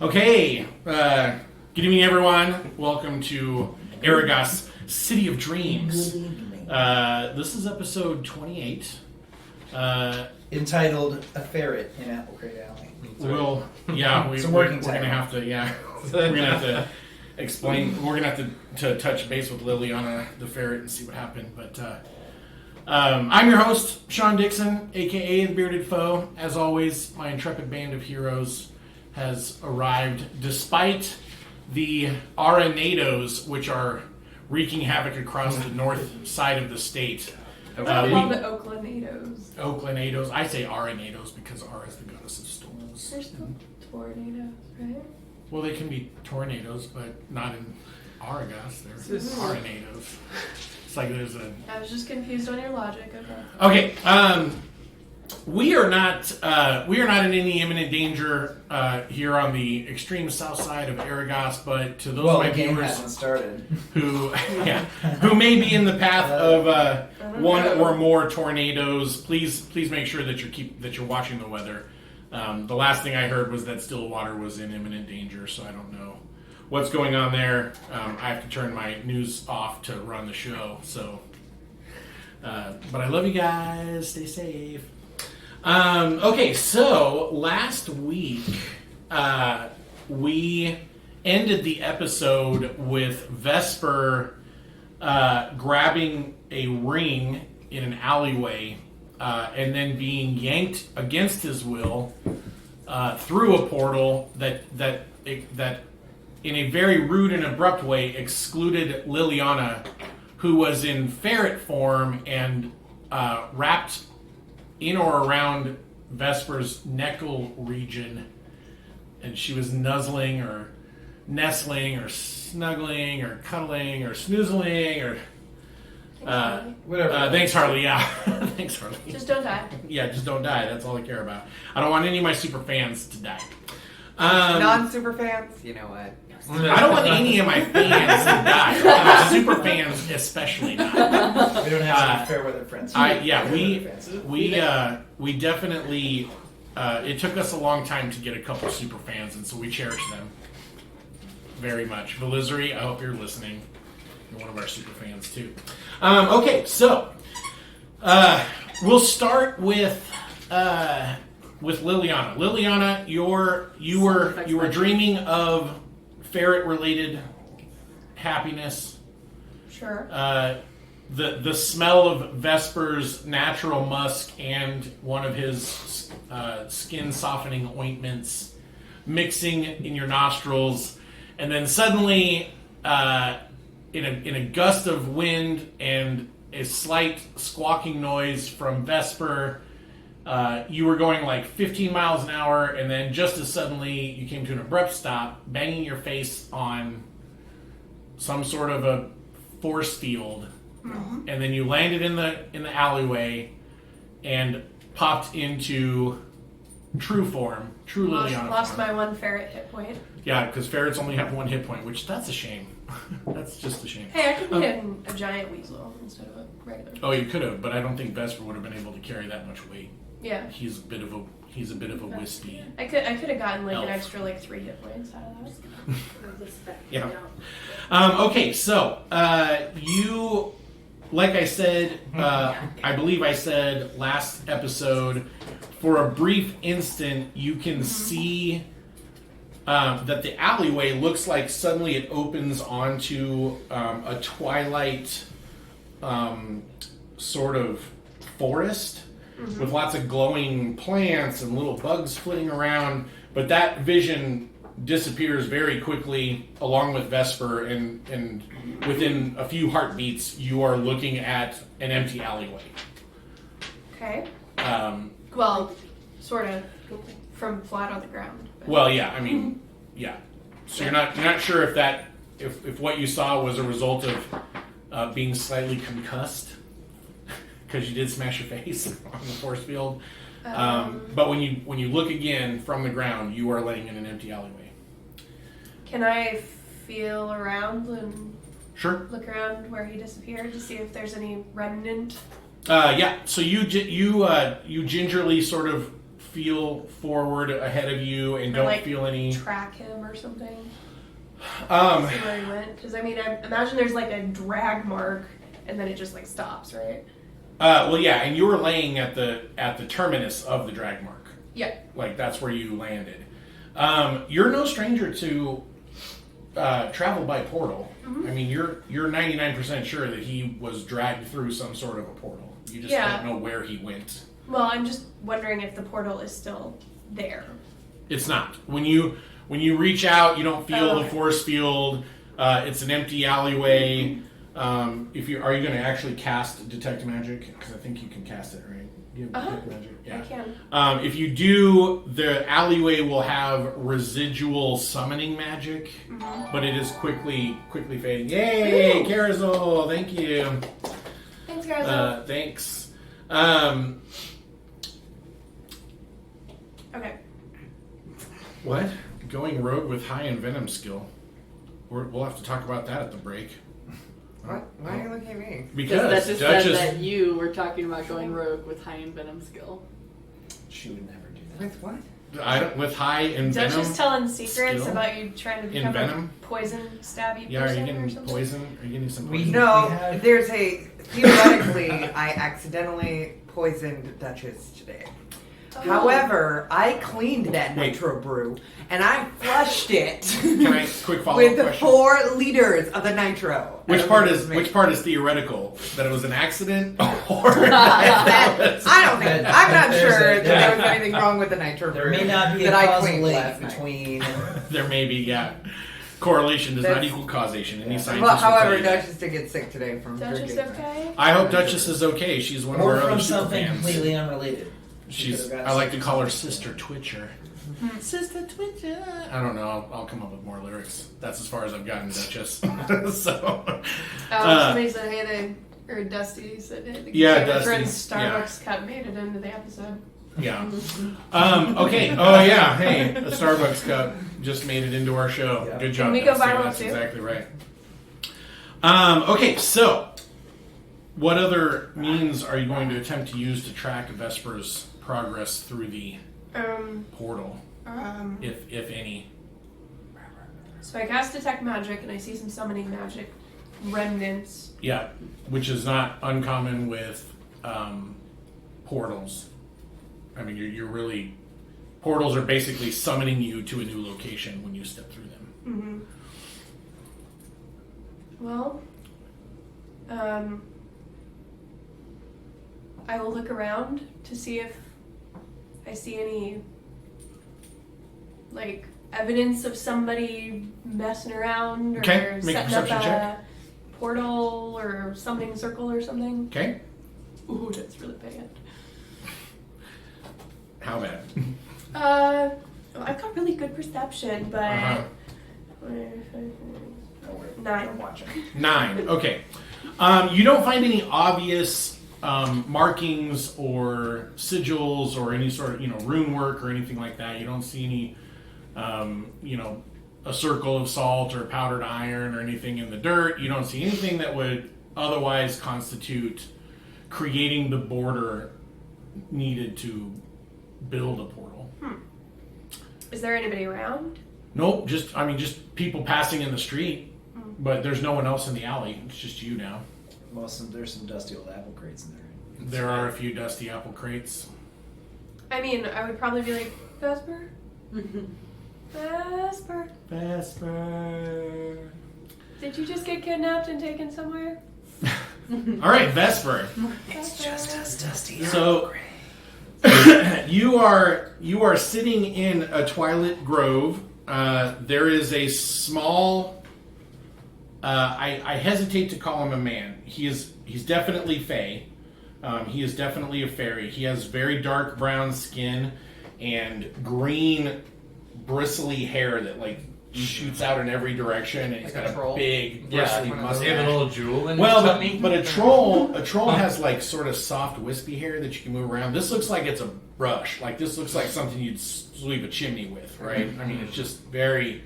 Okay, good evening, everyone. Welcome to Arragas, City of Dreams. This is episode 28. Entitled "A Ferret in Apple Crate Alley." We're gonna have to, we're gonna have to explain. We're gonna have to touch base with Liliana the ferret and see what happened. But I'm your host, Sean Dixon, aka the Bearded Foe. As always, my intrepid band of heroes has arrived, despite the Arragas, which are wreaking havoc across the north side of the state. I call the Oaklanados. Oaklanados. I say Arragas because Ara is the goddess of storms. They're still tornadoes, right? Well, they can be tornadoes, but not in Arragas. They're Arragas. It's like there's a... I was just confused on your logic. Okay. Okay. We are not in any imminent danger here on the extreme south side of Arragas, but to those of my viewers who may be in the path of one or more tornadoes, please make sure that you're watching the weather. The last thing I heard was that Stillwater was in imminent danger, so I don't know what's going on there. I have to turn my news off to run the show. So, but I love you guys. Stay safe. Okay, so last week we ended the episode with Vesper grabbing a ring in an alleyway and then being yanked against his will through a portal that in a very rude and abrupt way excluded Liliana, who was in ferret form and wrapped in or around Vesper's neckle region, and she was nuzzling or nestling or snuggling or cuddling or snoozling or whatever. Thanks, Harley. Yeah, thanks, Harley. Just don't die. Yeah, just don't die. That's all I care about. I don't want any of my super fans to die. Non-super fans, you know what? I don't want any of my fans to die. My super fans especially not. We don't have any fair weather friends. We definitely. It took us a long time to get a couple super fans, and so we cherish them very much. Velizery, I hope you're listening. You're one of our super fans too. Okay, so we'll start with Liliana. Liliana, you were dreaming of ferret-related happiness. Sure. The smell of Vesper's natural musk and one of his skin-softening ointments mixing in your nostrils, and then suddenly, in a gust of wind and a slight squawking noise from Vesper, you were going like 15 miles an hour, and then just as suddenly you came to an abrupt stop, banging your face on some sort of a force field, and then you landed in the alleyway and popped into true form, true Liliana Lost form. my one ferret hit point. Yeah, because ferrets only have one hit point, which that's a shame. That's just a shame. Hey, I could be in a giant weasel instead of a regular. Oh, you could have, but I don't think Vesper would have been able to carry that much weight. Yeah. He's a bit of a wispy. I could have gotten like Elf. an extra 3 hit points out of that. Yeah. Okay, so you, like I said, I believe I said last episode, for a brief instant, you can see that the alleyway looks like suddenly it opens onto a twilight sort of forest with lots of glowing plants and little bugs flitting around, but that vision disappears very quickly along with Vesper, and within a few heartbeats you are looking at an empty alleyway. Okay. Well, sort of from flat on the ground. But. Well, yeah, I mean, yeah. So you're not sure if what you saw was a result of being slightly concussed because you did smash your face on the force field. But when you look again from the ground, you are laying in an empty alleyway. Can I feel around and Sure. look around where he disappeared to see if there's any remnant? Yeah. So you gingerly sort of feel forward ahead of you and Or, don't like, feel any. track him or something. See Um, where he went. Because I mean, I imagine there's like a drag mark, and then it just like stops, right? well, yeah, and you were laying at the terminus of the drag mark. Yeah. Like that's where you landed. You're no stranger to travel by portal. Mm-hmm. I mean, you're 99% sure that he was dragged through some sort of a portal. You just don't know where he went. Well, I'm just wondering if the portal is still there. It's not. When you reach out, you don't feel the Okay. force field. It's an empty alleyway. Are you going to actually cast detect magic? Because I think you can cast it, right? You have detect magic. Yeah. I can. If you do, the alleyway will have residual summoning magic, but it is quickly fading. Yay, Ooh. Carazol! Thank you. Thanks, guys. Thanks. Okay. What? Going rogue with high envenom skill. We'll have to talk about that at the break. What? Why are you looking at me? Because That just Duchess. said that you were talking about going rogue with high envenom skill. She would never do that. With what? With high envenom. Duchess telling secrets skill? about you trying to become Envenom? a poison stabby Yeah, are person you or getting something? poison? Are you getting some We- poison? No, have- there's theoretically, I accidentally poisoned Duchess today. Oh. However, I cleaned that Wait. nitro brew and I flushed it Can I quick follow with up the question? 4 liters of the nitro. I Which don't part think it is was me. which part is theoretical? That it was an accident, or I don't think. I'm not There's sure a- that there was anything wrong with the nitro brew. There may not be a that I causal cleaned link last night. between. there may be correlation does not That's- equal causation. Any scientist Well, will tell however, you that. Duchess did get sick today from Duchess drinking. okay? I hope Duchess is okay. She's one of Or our from other super something fans. completely unrelated. She She's. could've got I like to sick call her from something. Sister Twitcher. Sister Twitcher. I don't know. I'll come up with more lyrics. That's as far as I've gotten, Duchess. So. Somebody said, hey, or Dusty said, hey, the Yeah, Consumer Dusty, Friends Starbucks cup made it into the episode. Yeah. Okay. Oh yeah. Hey, the Starbucks cup just made it into our show. Yeah. Good job. Can we go Dusty. viral, That's too? exactly right. Okay. So, what other means are you going to attempt to use to track Vesper's progress through the portal, if any? So I cast Detect Magic, and I see some summoning magic remnants. Yeah, which is not uncommon with portals. I mean, you're really portals are basically summoning you to a new location when you step through them. Well, I will look around to see if I see any, like, evidence of somebody messing around or Okay, make a setting up perception a check. portal or summoning circle or something. Okay, Ooh, that's really bad. how bad? I've got really good perception, but Uh-huh. 9. I'm watching. 9. Okay. You don't find any obvious markings or sigils or any sort of rune work or anything like that. You don't see any a circle of salt or powdered iron or anything in the dirt. You don't see anything that would otherwise constitute creating the border needed to build a portal. Is there anybody around? Nope, just people passing in the street, but there's no one else in the alley. It's just you now. Well, there's some dusty old apple crates in there. There are a few dusty apple crates. I mean, I would probably be like, Vesper? Vesper? Vesper. Did you just get kidnapped and taken somewhere? All right, Vesper. It's just as dusty. So you are sitting in a twilit grove. There is a small. I hesitate to call him a man. He's definitely fey. He is definitely a fairy. He has very dark brown skin and green bristly hair that shoots out in every direction, and he's Like got a troll? big Yeah, bristly one of mustache. Does he have a little jewel in Well, his but, tummy? but a troll has sort of soft wispy hair that you can move around. This looks like it's a brush. This looks like something you'd sweep a chimney with, right? I mean, it's just very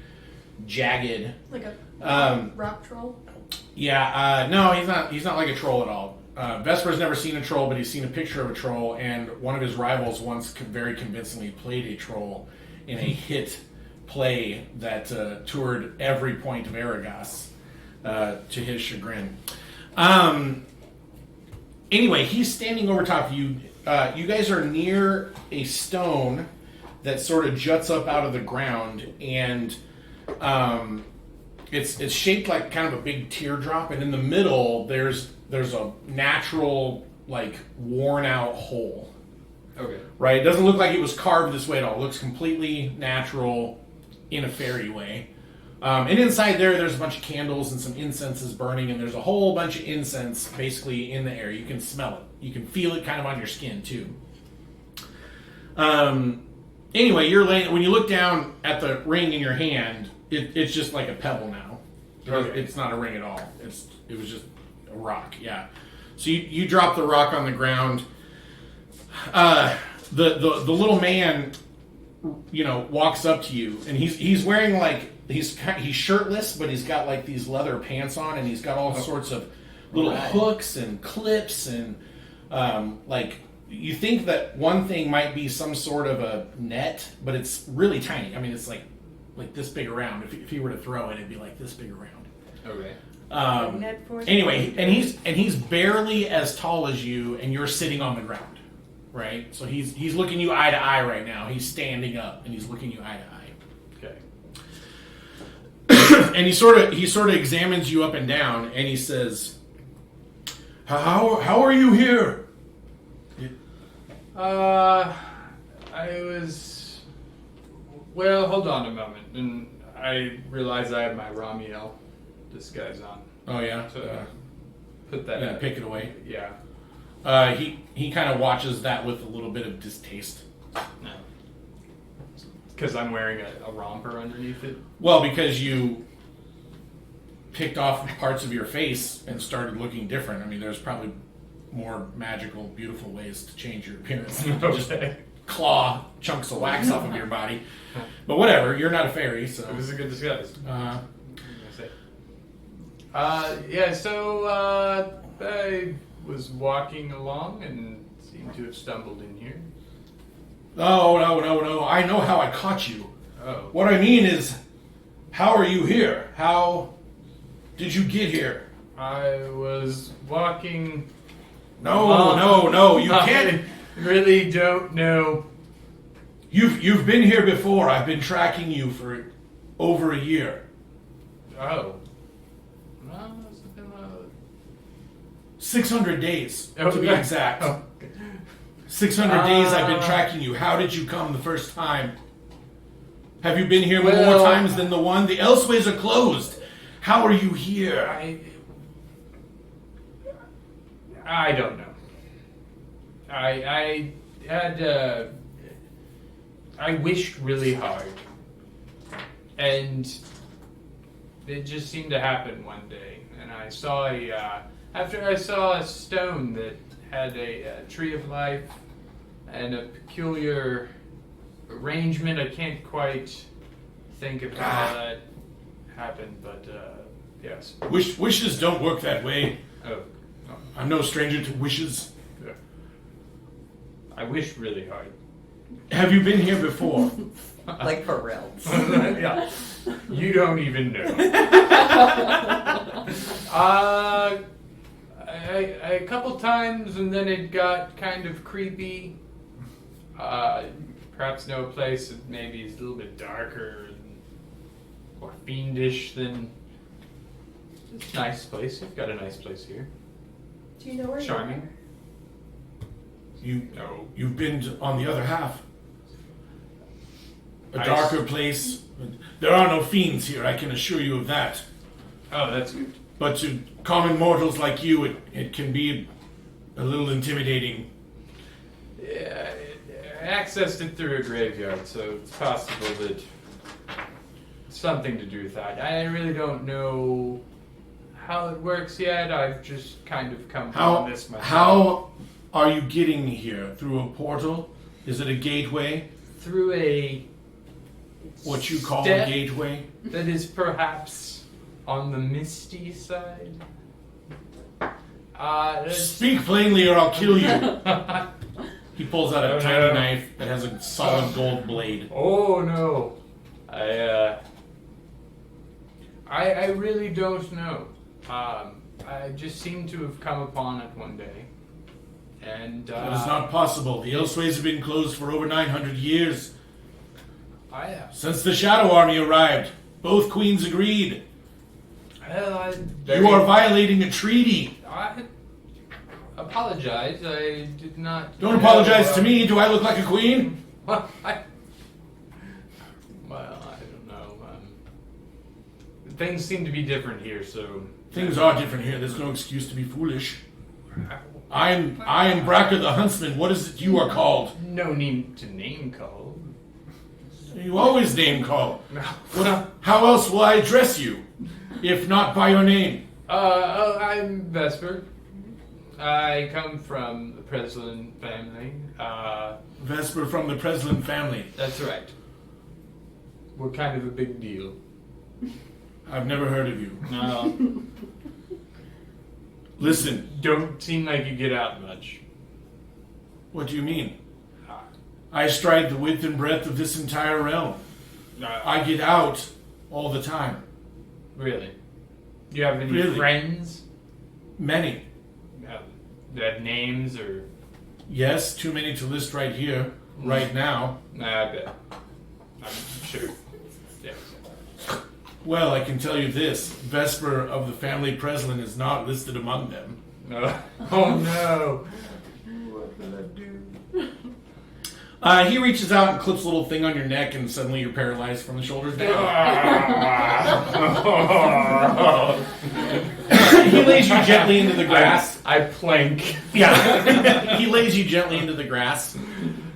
jagged. like a Um, rock troll. Yeah, no, he's not like a troll at all. Vesper's never seen a troll, but he's seen a picture of a troll, and one of his rivals once very convincingly played a troll in a hit play that toured every point of Arragas, to his chagrin. Anyway, he's standing over top of you. You guys are near a stone that sort of juts up out of the ground, and it's shaped like kind of a big teardrop, and in the middle there's a natural, like, worn out hole. Okay. Right? It doesn't look like it was carved this way at all. It looks completely natural in a fairy way. And inside there's a bunch of candles and some incense is burning, and there's a whole bunch of incense basically in the air. You can smell it. You can feel it kind of on your skin too. Anyway, you're laying. When you look down at the ring in your hand, it's just like a pebble now. Okay. It's not a ring at all. It was just a rock. Yeah. So you drop the rock on the ground. The little man, walks up to you, and he's wearing like he's shirtless, but he's got like these leather pants on, and he's got all sorts of little hooks and clips and like. You think that one thing might be some sort of a net, but it's really tiny. I mean, it's like this big around. If he were to throw it, it'd be like this big around. Okay. Anyway, and he's barely as tall as you, and you're sitting on the ground, right? So he's looking you eye to eye right now. He's standing up, and he's looking you eye to eye. Okay. And he sort of examines you up and down, and he says, "How are you here?" Well, hold on a moment. And I realize I have my Ramiel disguise on. Oh yeah. So put that Yeah, pick it away. Yeah. He kind of watches that with a little bit of distaste. No. Because I'm wearing a romper underneath it. Well, because you picked off parts of your face and started looking different. I mean, there's probably more magical, beautiful ways to change your appearance than just claw chunks of wax off of your body. But whatever, you're not a fairy, so It was a good disguise. Yeah, so I was walking along and seemed to have stumbled in here. No. I know how I caught you. Oh. What I mean is, how are you here? How did you get here? I was walking... No, you can't. I really don't know. You've been here before. I've been tracking you for over a year. Oh. No, it's been 600 days, Oh, to be yeah. exact. Oh. 600 days I've been tracking you. How did you come the first time? Have you been here more Well- times than the one? The Elseways are closed. How are you here? I don't know. I had I wished really hard, and it just seemed to happen one day. And I saw after I saw a stone that had a tree of life and a peculiar arrangement. I can't quite think of how that happened, but yes. Wishes don't work that way. Oh. I'm no stranger to wishes. Yeah. I wished really hard. Have you been here before? Like for real. Yeah. You don't even know. A couple times, and then it got kind of creepy. Perhaps know a place that maybe is a little bit darker and more fiendish than. It's a nice place. You've got a nice place here. Do you know where Charming. You've been on the other half. A I darker place. There are no fiends here, I can assure you of that. Oh, that's good. But to common mortals like you, it can be a little intimidating. Yeah, I accessed it through a graveyard, so it's possible that it's something to do with that. I really don't know how it works yet. I've just kind of come on this myself. How are you getting here? Through a portal? Is it a gateway? Through a What you call step a gateway? that is perhaps on the misty side. Speak plainly or I'll kill you. He pulls out a Oh, tiny no. knife that has a solid gold blade. Oh no, I really don't know. I just seem to have come upon it one day, and That is not possible. The Elseways have been closed for over 900 years. Since the Shadow Army arrived, both queens agreed. You are violating a treaty. I apologize. I did not. Don't apologize to me. Do I look like a queen? Well, I don't know. Things seem to be different here, so. Things are different here. There's no excuse to be foolish. I am Bracker the Huntsman. What is it you are called? No need to name call. You always name call. No. How else will I address you, if not by your name? I'm Vesper. I come from the Preslin family. Vesper from the Preslin family. That's right. We're kind of a big deal. I've never heard of you. No. Listen, Don't seem like you get out much. what do you mean? I stride the width and breadth of this entire realm. I get out all the time. Really? Do you have any Really? friends? Many. That have names or? Yes, too many to list right here, right now. I bet. I'm sure. Yeah. Well, I can tell you this. Vesper of the family Preslin is not listed among them. Oh no. What did I do? He reaches out and clips a little thing on your neck, and suddenly you're paralyzed from the shoulders down. He lays you gently into the grass. I plank. Yeah. He lays you gently into the grass,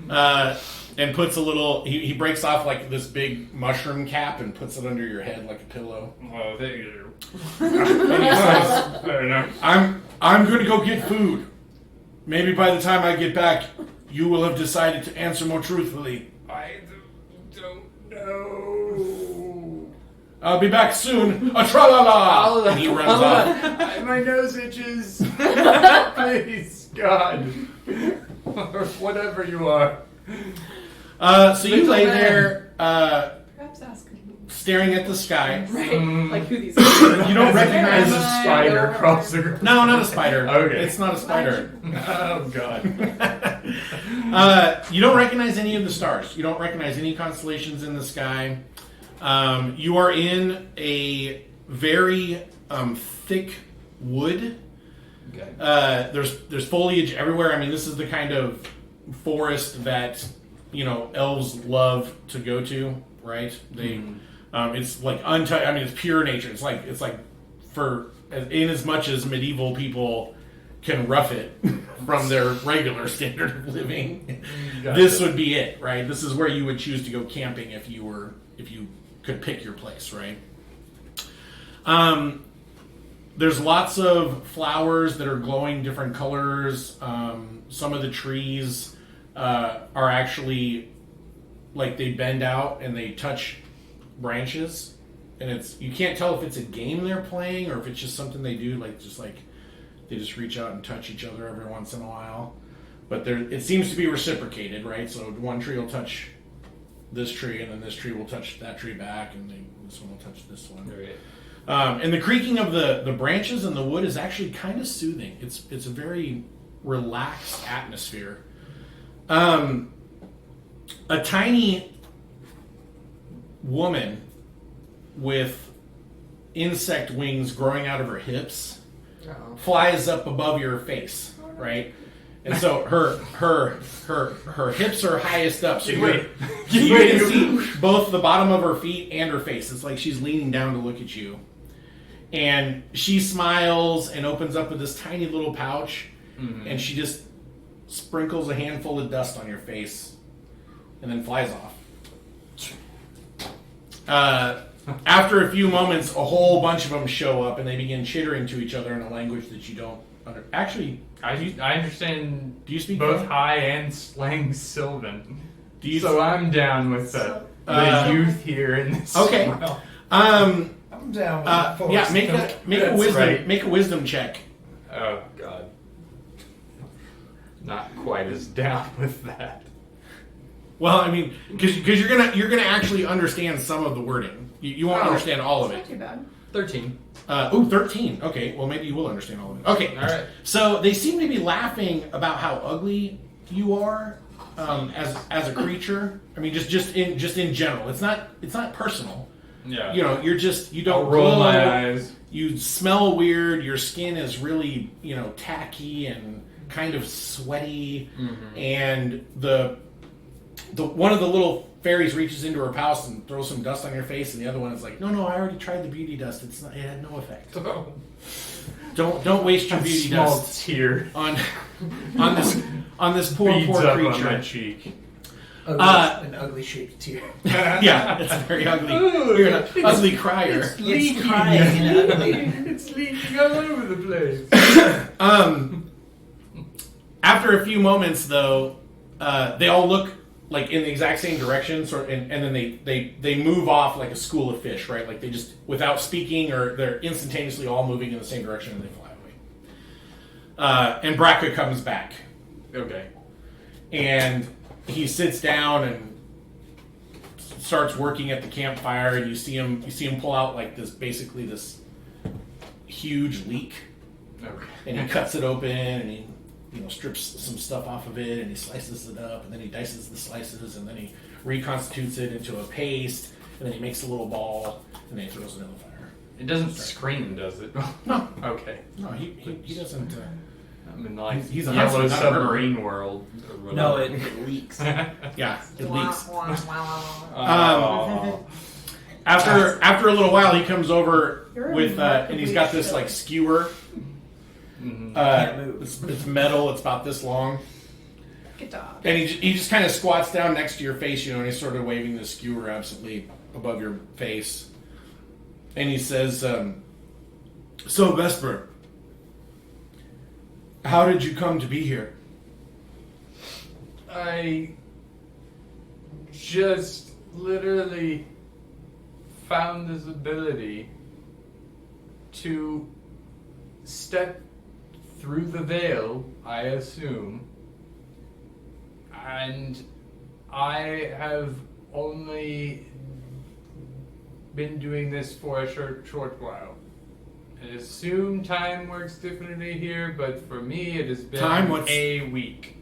and puts a little. He breaks off like this big mushroom cap and puts it under your head like a pillow. Oh, there you And he says, Fair enough. I'm going to go get food. Maybe by the time I get back, you will have decided to answer more truthfully. I don't know. I'll be back soon. A tra-la-la! And he runs off. My nose itches. Please, God. Or whatever you are. So you lay there, Perhaps ask him. staring at the sky. Right? Like who these You don't recognize As a a spider across the ground. No, not a spider. Okay. It's not a spider. Oh, God. You don't recognize any of the stars. You don't recognize any constellations in the sky. You are in a very thick wood. Okay. There's foliage everywhere. I mean, this is the kind of forest that elves love to go to, right? They, it's like untouched. I mean, it's pure nature. It's like for in as much as medieval people can rough it from their regular standard of living. Gotcha. This would be it, right? This is where you would choose to go camping if you could pick your place, right? There's lots of flowers that are glowing different colors. Some of the trees are actually like they bend out and they touch branches, and you can't tell if it's a game they're playing or if it's just something they do, like they just reach out and touch each other every once in a while. But it seems to be reciprocated, right? So one tree will touch this tree, and then this tree will touch that tree back, and this one will touch this one. Right. And the creaking of the branches and the wood is actually kind of soothing. It's a very relaxed atmosphere. A tiny woman with insect wings growing out of her hips flies up above your face, right? And so her hips are highest up, so you can see both the bottom of her feet and her face. It's like she's leaning down to look at you. And she smiles and opens up with this tiny little pouch, and she just sprinkles a handful of dust on your face and then flies off. After a few moments, a whole bunch of them show up and they begin chittering to each other in a language that you don't actually. I understand. Do you speak both both? high and slang Sylvan? Do you? So I'm down with the youth here in this. Okay. I'm down with the force. Yeah, make a wisdom right. make a wisdom check. Oh God. Not quite as down with that. Well, I mean, because you're gonna actually understand some of the wording. You won't understand all of It's it. not too bad. 13. 13. Okay, well maybe you will understand all of it. Okay, All right. so they seem to be laughing about how ugly you are as a creature. I mean, just in general. It's not personal. Yeah. You know, you I'll don't roll glow. my eyes. You smell weird. Your skin is really tacky and kind of sweaty. Mm-hmm. And the one of the little fairies reaches into her pouch and throws some dust on your face, and the other one is like, no, I already tried the beauty dust. It had no effect. Don't waste your beauty small dust tear on this poor beads up creature. on my cheek. An ugly shaped tear. Yeah, it's very ugly. You're an ugly crier. It's crying and ugly. It's leaking all over the place. After a few moments, though, they all look like in the exact same direction, and then they move off like a school of fish, right? Like they just, without speaking, or they're instantaneously all moving in the same direction and they fly away. And Braca comes back. Okay. And he sits down and starts working at the campfire, and you see him pull out like this huge leek, Okay. and he cuts it open, and he strips some stuff off of it, and he slices it up, and then he dices the slices, and then he reconstitutes it into a paste, and then he makes a little ball, and then he throws it in the fire. It doesn't scream, does it? No, Okay. no, he doesn't. I'm in like He's a yellow huntsman, not a submarine world. or No, whatever. it leaks. Yeah, it leaks. Oh. After a little while, he comes over You're with and he's got this like skewer. Mhm. Can't move. It's metal. It's about this long, Good dog. and he just kind of squats down next to your face, and he's sort of waving the skewer absently above your face, and he says, "So Vesper, how did you come to be here?" I just literally found this ability to step through the veil, I assume, and I have only been doing this for a short while. I assume time works differently here, but for me it has been a week.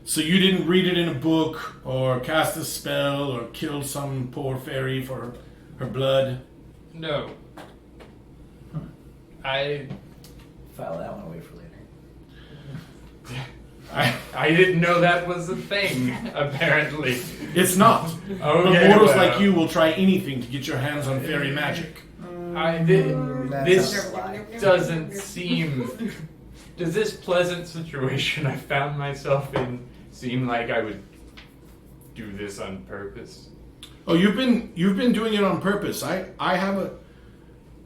So you didn't read it in a book, or cast a spell, or kill some poor fairy for her blood? No. I File that one away for later. I didn't know that was a thing, apparently. It's not. Okay, Mortals well. like you will try anything to get your hands on fairy magic. I did. That This sounds like a lie. doesn't seem. Does this pleasant situation I found myself in seem like I would do this on purpose? Oh, you've been doing it on purpose. I have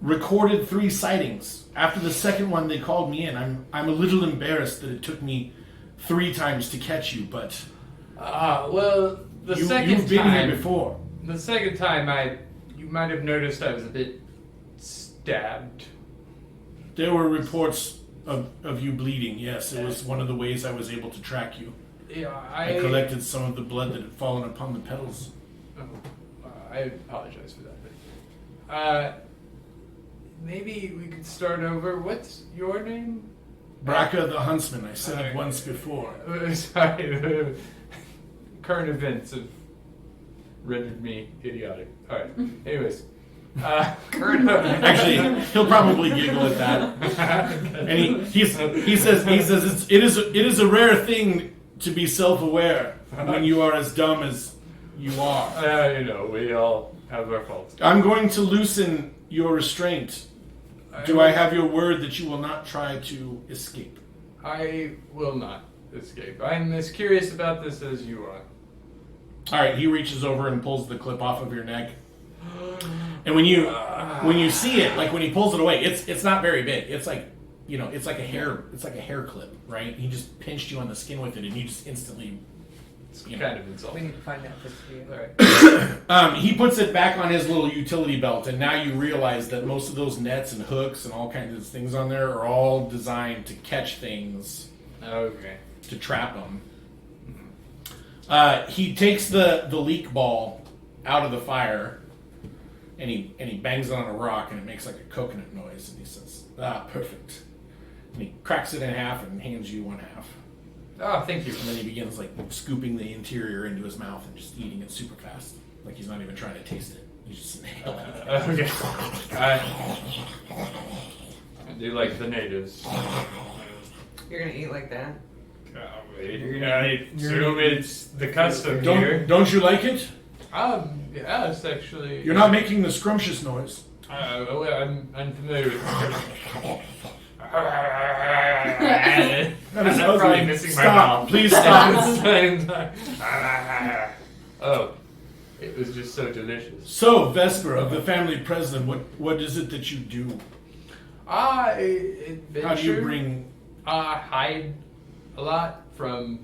recorded 3 sightings. After the second one, they called me in. I'm a little embarrassed that it took me 3 times to catch you, but Well, the you've second been time. here before. The second time, you might have noticed I was a bit stabbed. There were reports of you bleeding. Yes, it was one of the ways I was able to track you. Yeah, I collected some of the blood that had fallen upon the petals. I apologize for that. Maybe we could start over. What's your name? Braca the Huntsman, I said it once before. Sorry, the current events have rendered me idiotic. All right. Anyways, Actually, he'll probably giggle at that. And he says it is a rare thing to be self-aware when you are as dumb as you are. we all have our faults. I'm going to loosen your restraint. Do I have your word that you will not try to escape? I will not escape. I'm as curious about this as you are. All right, he reaches over and pulls the clip off of your neck. And when you see it, like when he pulls it away, it's not very big. It's like, it's like a hair clip, right? He just pinched you on the skin with it, and you just instantly It's you kind know. of We insulting. need to find out this video. Alright. He puts it back on his little utility belt, and now you realize that most of those nets and hooks and all kinds of things on there are all designed to catch things, Okay. to trap them. He takes the leak ball out of the fire, and he bangs it on a rock, and it makes like a coconut noise, and he says, perfect. And he cracks it in half and hands you one half. Oh, thank you. And then he begins like scooping the interior into his mouth and just eating it super fast. Like he's not even trying to taste it. He's just Okay. I do like the natives. You're gonna eat like that? I assume it's the custom here. Don't you like it? Yeah, it's actually. You're not making the scrumptious noise. I'm unfamiliar with this. That is I'm ugly. probably missing my Stop. mouth. Please stop. Oh, it was just so delicious. So, Vesper, of the family president, what is it that you do? How How do you bring... hide a lot from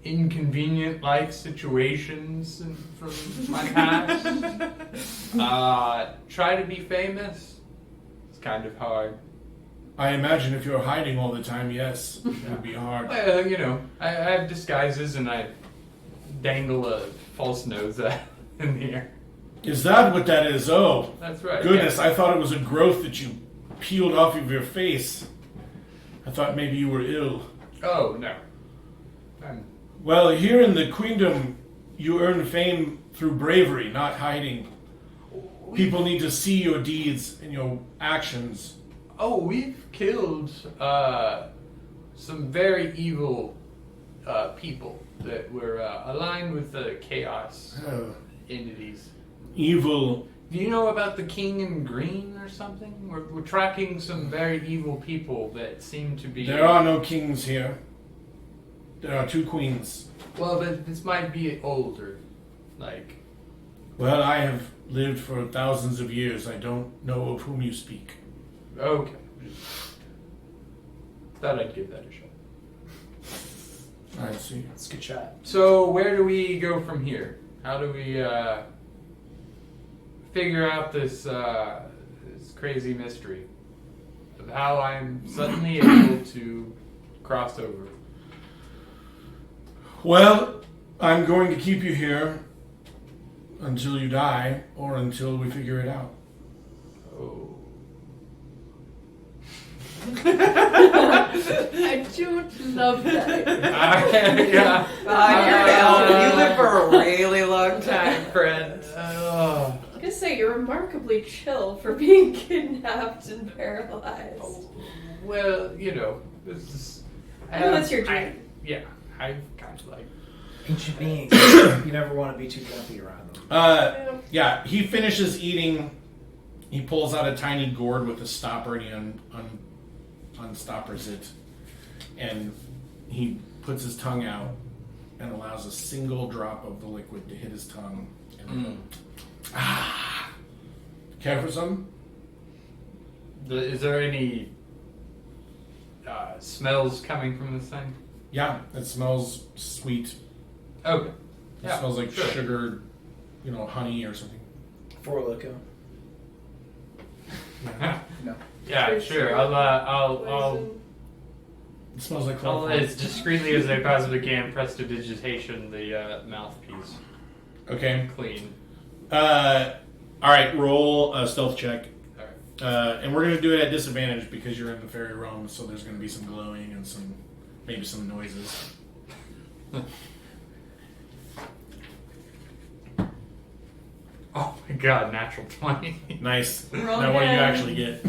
inconvenient life situations from my past. Try to be famous. It's kind of hard. I imagine if you're hiding all the time, yes, it would be hard. Well, you know, I have disguises and I dangle a false nose in the air. Is that what that is? Oh, That's right. goodness, yeah. I thought it was a growth that you peeled off of your face. I thought maybe you were ill. Oh, no. Well, here in the queendom, you earn fame through bravery, not hiding. People need to see your deeds and your actions. Oh, we've killed some very evil people that were aligned with the chaos Oh, entities. evil. Do you know about the King in Green or something? We're tracking some very evil people that seem to be... There are no kings here. There are 2 queens. Well, this might be older. Like... Well, I have lived for thousands of years. I don't know of whom you speak. Okay. Thought I'd give that a shot. I see. It's a good shot. So, where do we go from here? How do we figure out this crazy mystery of how I'm suddenly able to cross over? Well, I'm going to keep you here until you die or until we figure it out. Oh. I don't love that. Yeah. You're elf. You live for a really long time, friend. I was gonna say, you're remarkably chill for being kidnapped and paralyzed. Well, you know, this is... I know that's your dream. I kind of like... Ancient beings. You never want to be too grumpy around them. Yeah, he finishes eating. He pulls out a tiny gourd with a stopper and he unstoppers it. And he puts his tongue out and allows a single drop of the liquid to hit his tongue. And Care for some? Is there any smells coming from this thing? Yeah, it smells sweet. Okay. It smells like sugar, honey or something. For Loco. No. Yeah, sure. I'll It smells like I'll chloroform. as discreetly as I possibly can prestidigitation the mouthpiece Okay. clean. Alright, roll a stealth check. Alright. And we're going to do it at disadvantage because you're in the fairy realm, so there's going to be some glowing and maybe some noises. Oh my god, natural 20. Nice. Roll Now what do you again. actually get?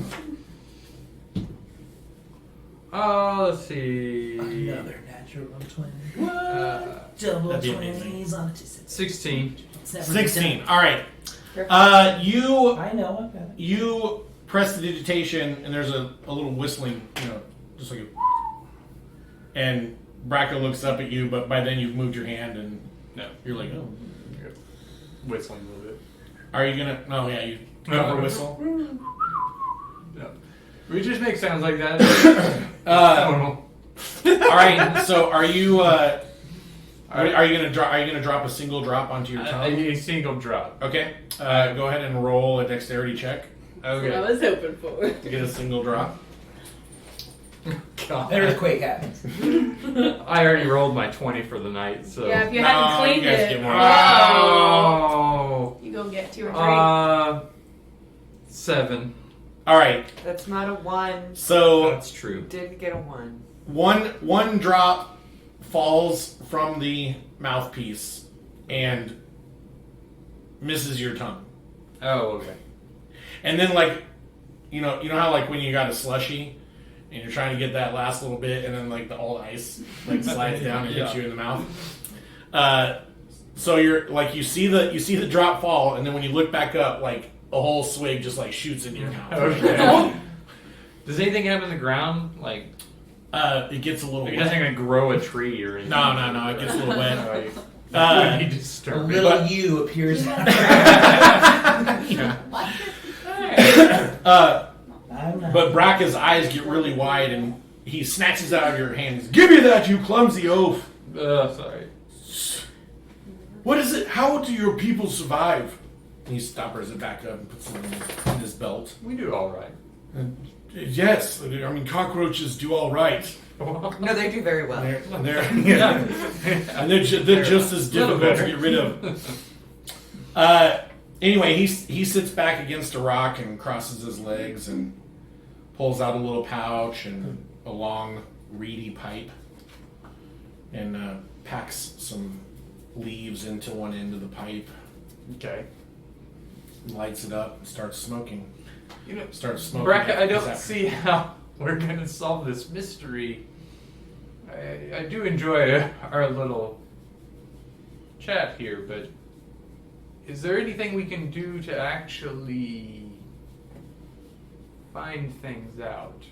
Let's see. Another natural 20. Double That'd be amazing. 20s on a 2-6. 16. It's never 16. Alright. done. You I know, I've got it. you press the digitation and there's a little whistling, just like a... And Braco looks up at you, but by then you've moved your hand and No. you're like, oh. Whistling a little bit. Are you going to... No, yeah, you cover whistle. No. We just make sounds like that. Uh, Normal. Alright, so are you Are you gonna drop? Are you gonna drop a single drop onto your tongue? A single drop. Okay. Go ahead and roll a dexterity check That's what I Okay. was hoping for. to get a single drop. God. An earthquake happens. I already rolled my 20 for the night, so. Yeah, if you No, hadn't you cleaned guys it, get more. Oh. you go get 2 or 3. 7. All right. That's not a 1. So That's true. Didn't get a 1. one drop falls from the mouthpiece and misses your tongue, Oh, okay. and then like, you know how like when you got a slushie and you're trying to get that last little bit, and then like the old ice like slides down and hits Yeah. you in the mouth. So you're like you see the drop fall, and then when you look back up, like a whole swig just like shoots into your mouth. Okay. Does anything happen in the ground? Like, It gets a little it wet. doesn't gonna grow a tree or anything? No, it gets a little wet. Like, Uh, that would be A disturbing. little But- you appears. I'm not. But Bracca's eyes get really wide, and he snatches out of your hands. Give me that, you clumsy oaf! Sorry. What is it? How do your people survive? And he stoppers it back up and puts it in his belt. We do all right. Yes, I mean cockroaches do all right. No, they do very well. They're and they're just as Little difficult to better. get rid of. Anyway, he sits back against a rock and crosses his legs and pulls out a little pouch and a long reedy pipe and packs some leaves into one end of the pipe, Okay. lights it up, and starts smoking. You know, Starts smoking. Braca, I this don't afternoon. see how we're gonna solve this mystery. I do enjoy our little chat here, but is there anything we can do to actually find things out?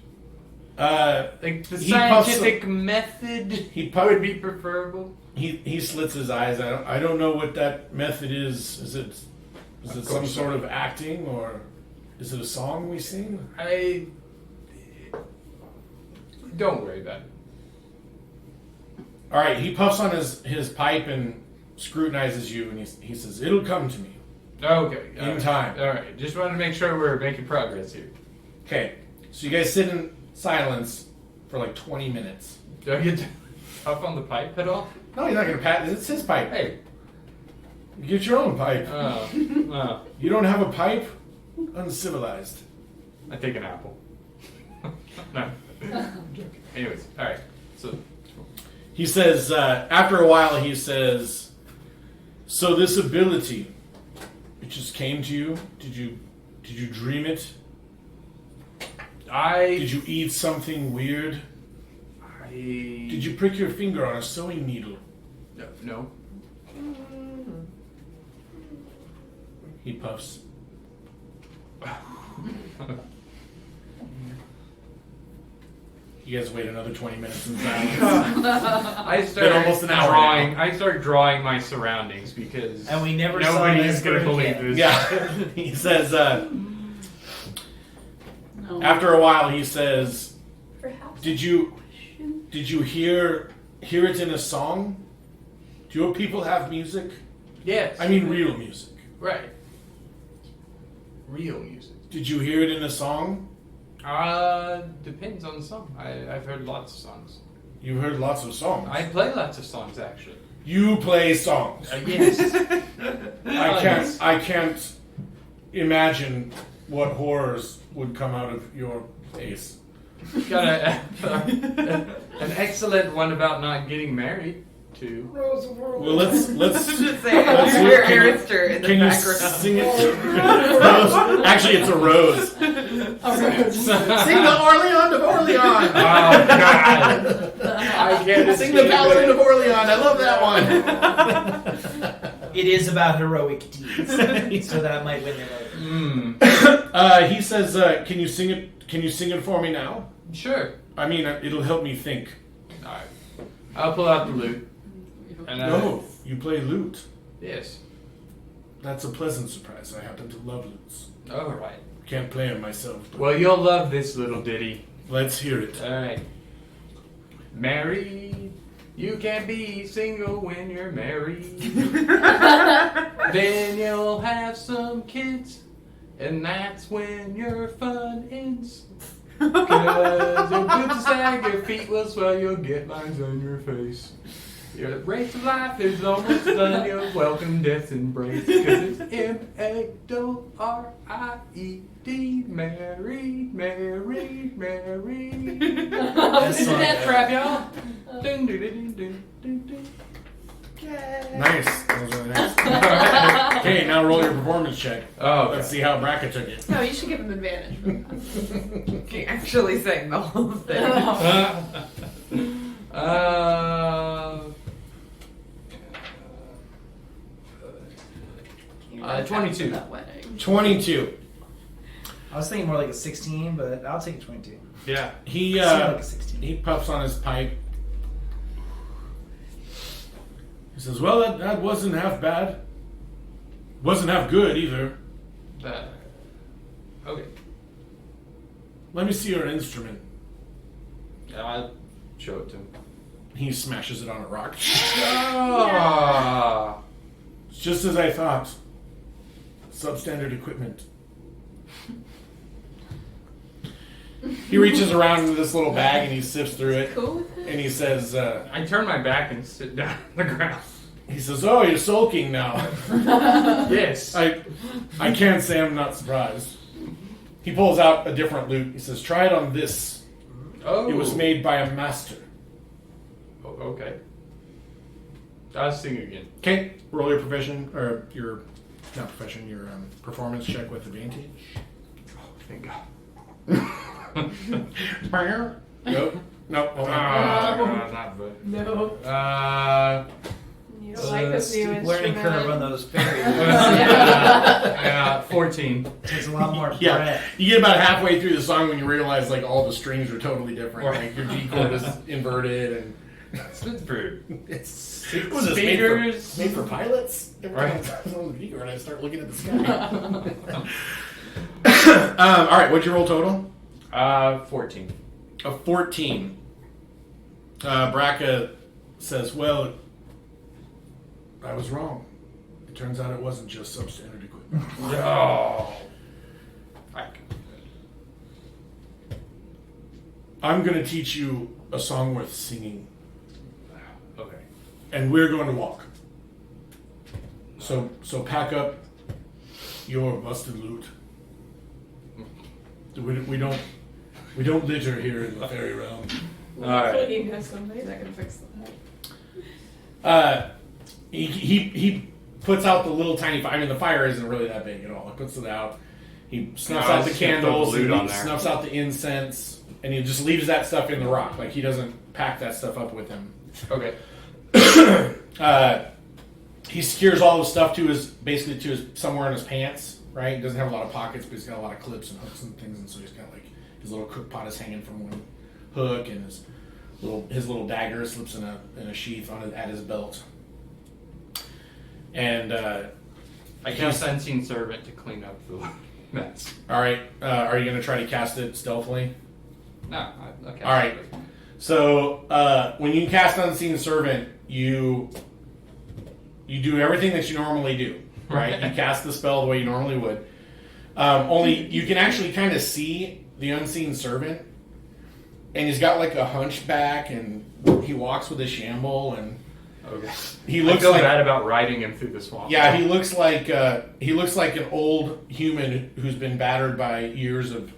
Like the he puffs scientific method He would be preferable. He slits his eyes. I don't know what that method is. Is it some course sort not. of acting, or is it a song we sing? Don't worry about it. All right, he puffs on his pipe and scrutinizes you, and he says, "It'll come to me Okay. in all time." right. All right. Just wanted to make sure we're making progress here. Okay, so you guys sit in silence for like 20 minutes. Do I get to puff on the pipe at all? No, you're not gonna pat. It's his pipe. Hey. Get your own pipe. Oh. You don't have a pipe? Uncivilized. I take an apple. No. I'm joking. Anyways, alright. So, He says, after a while, he says, "So this ability, it just came to you? Did you dream it? Did you eat something weird? Did you prick your finger on a sewing needle?" No. He puffs. You guys wait another 20 minutes in silence. I Been start almost an hour drawing. now. I start drawing my surroundings because And we never saw nobody is Vesper going to believe again. this. Yeah. He says, No. after a while, he says, Perhaps. Did you hear it in a song? Do your people have music? Yes. I mean real music. right. Real music. Did you hear it in a song? Depends on the song. I've heard lots of songs. You heard lots of songs. I play lots of songs actually. You play songs. Yes. I can't imagine what horrors would come out of your face. Got an excellent one about not getting married too. Well, let's Just saying, Let's you look- hear can you- Arister in the can you background. sing it? Rose. Actually, it's a rose. Sing the Orleans of Orleans. Oh God! I can't Sing the Paladin of Orleans. I love that one. It is about heroic deeds, so that might win them over. He says, "Can you sing it? Can you sing it for me now? Sure. I mean, it'll help me think." All right. I'll pull out the lute. And No, you play lute. Yes. That's a pleasant surprise. I happen to love lutes. All right. Can't play them myself. But Well, you'll love this little ditty. let's hear it. All right. Mary You can't be single when you're married. Then you'll have some kids, and that's when your fun ends. Cause your boots will sag, your feet will swell, you'll get lines on your face. Your race of life is almost done, you'll welcome death's embrace. Cause it's M-A-R-R-I-E-D, married, married, married. That's Isn't that not crap, y'all? Dun, dun, dun, dun, dun, dun. Nice. That was really nice. Okay, now roll your performance check. Oh, Let's see how Braca took it. No, you should give him advantage. He actually sang the whole thing. You're not 22. at That wedding. 22. I was thinking more like a 16, but I'll take a 22. Yeah. He Seemed like a 16. he puffs on his pipe. He says, "Well, that wasn't half bad. Wasn't half good either. Okay. Let me see your instrument." I'll show it to him. He smashes it on a rock. Ah. It's just as I thought. Substandard equipment. He reaches around into this little bag and he sifts through it. Cool with it? And he says, I turn my back and sit down on the ground. "Oh, you're sulking now." Yes. I can't say I'm not surprised. He pulls out a different lute. He says, "Try it on this. Oh. It was made by a master." Oh, okay. I'll sing again. Okay, roll your profession, or your, not profession, your performance check with advantage. Oh, thank God. Nope. Nope. Hold on. Not good. No. You don't like this new Steep learning curve on instrument. those fairies. 14. Takes a lot more Yeah, breath. you get about halfway through the song when you realize like all the strings are totally different. Like your G chord is inverted, and It's good for it's six was this fingers. made for pilots. Every Right. time I was on the G chord, I start looking at the sky. All right, what'd you roll total? 14. A 14. Braca says, "Well, I was wrong. It turns out it wasn't just substandard equipment." No. I'm going to teach you a song worth singing, Okay. and we're going to walk. So pack up your busted loot. We don't litter here in the fairy realm. Alright. You have something that can fix that. He puts out the little tiny fire. I mean, the fire isn't really that big at all. He puts it out. He snuffs out the candles. Loot on He there. snuffs out the incense, and he just leaves that stuff in the rock. Like he doesn't pack that stuff up with him. Okay. He secures all the stuff to his somewhere in his pants. Right? He doesn't have a lot of pockets, but he's got a lot of clips and hooks and things, and so he's got like his little cook pot is hanging from one hook, and his little dagger slips in a sheath at his belt. And I cast Unseen Servant to clean up the mess. all right, are you going to try to cast it stealthily? No. Okay. All right. So when you cast Unseen Servant, you do everything that you normally do. Right? You cast the spell the way you normally would. Only you can actually kind of see the Unseen Servant, and he's got like a hunchback, and he walks with a shamble, and Okay. he looks I feel like bad about riding him through the swamp. yeah, he looks like an old human who's been battered by years of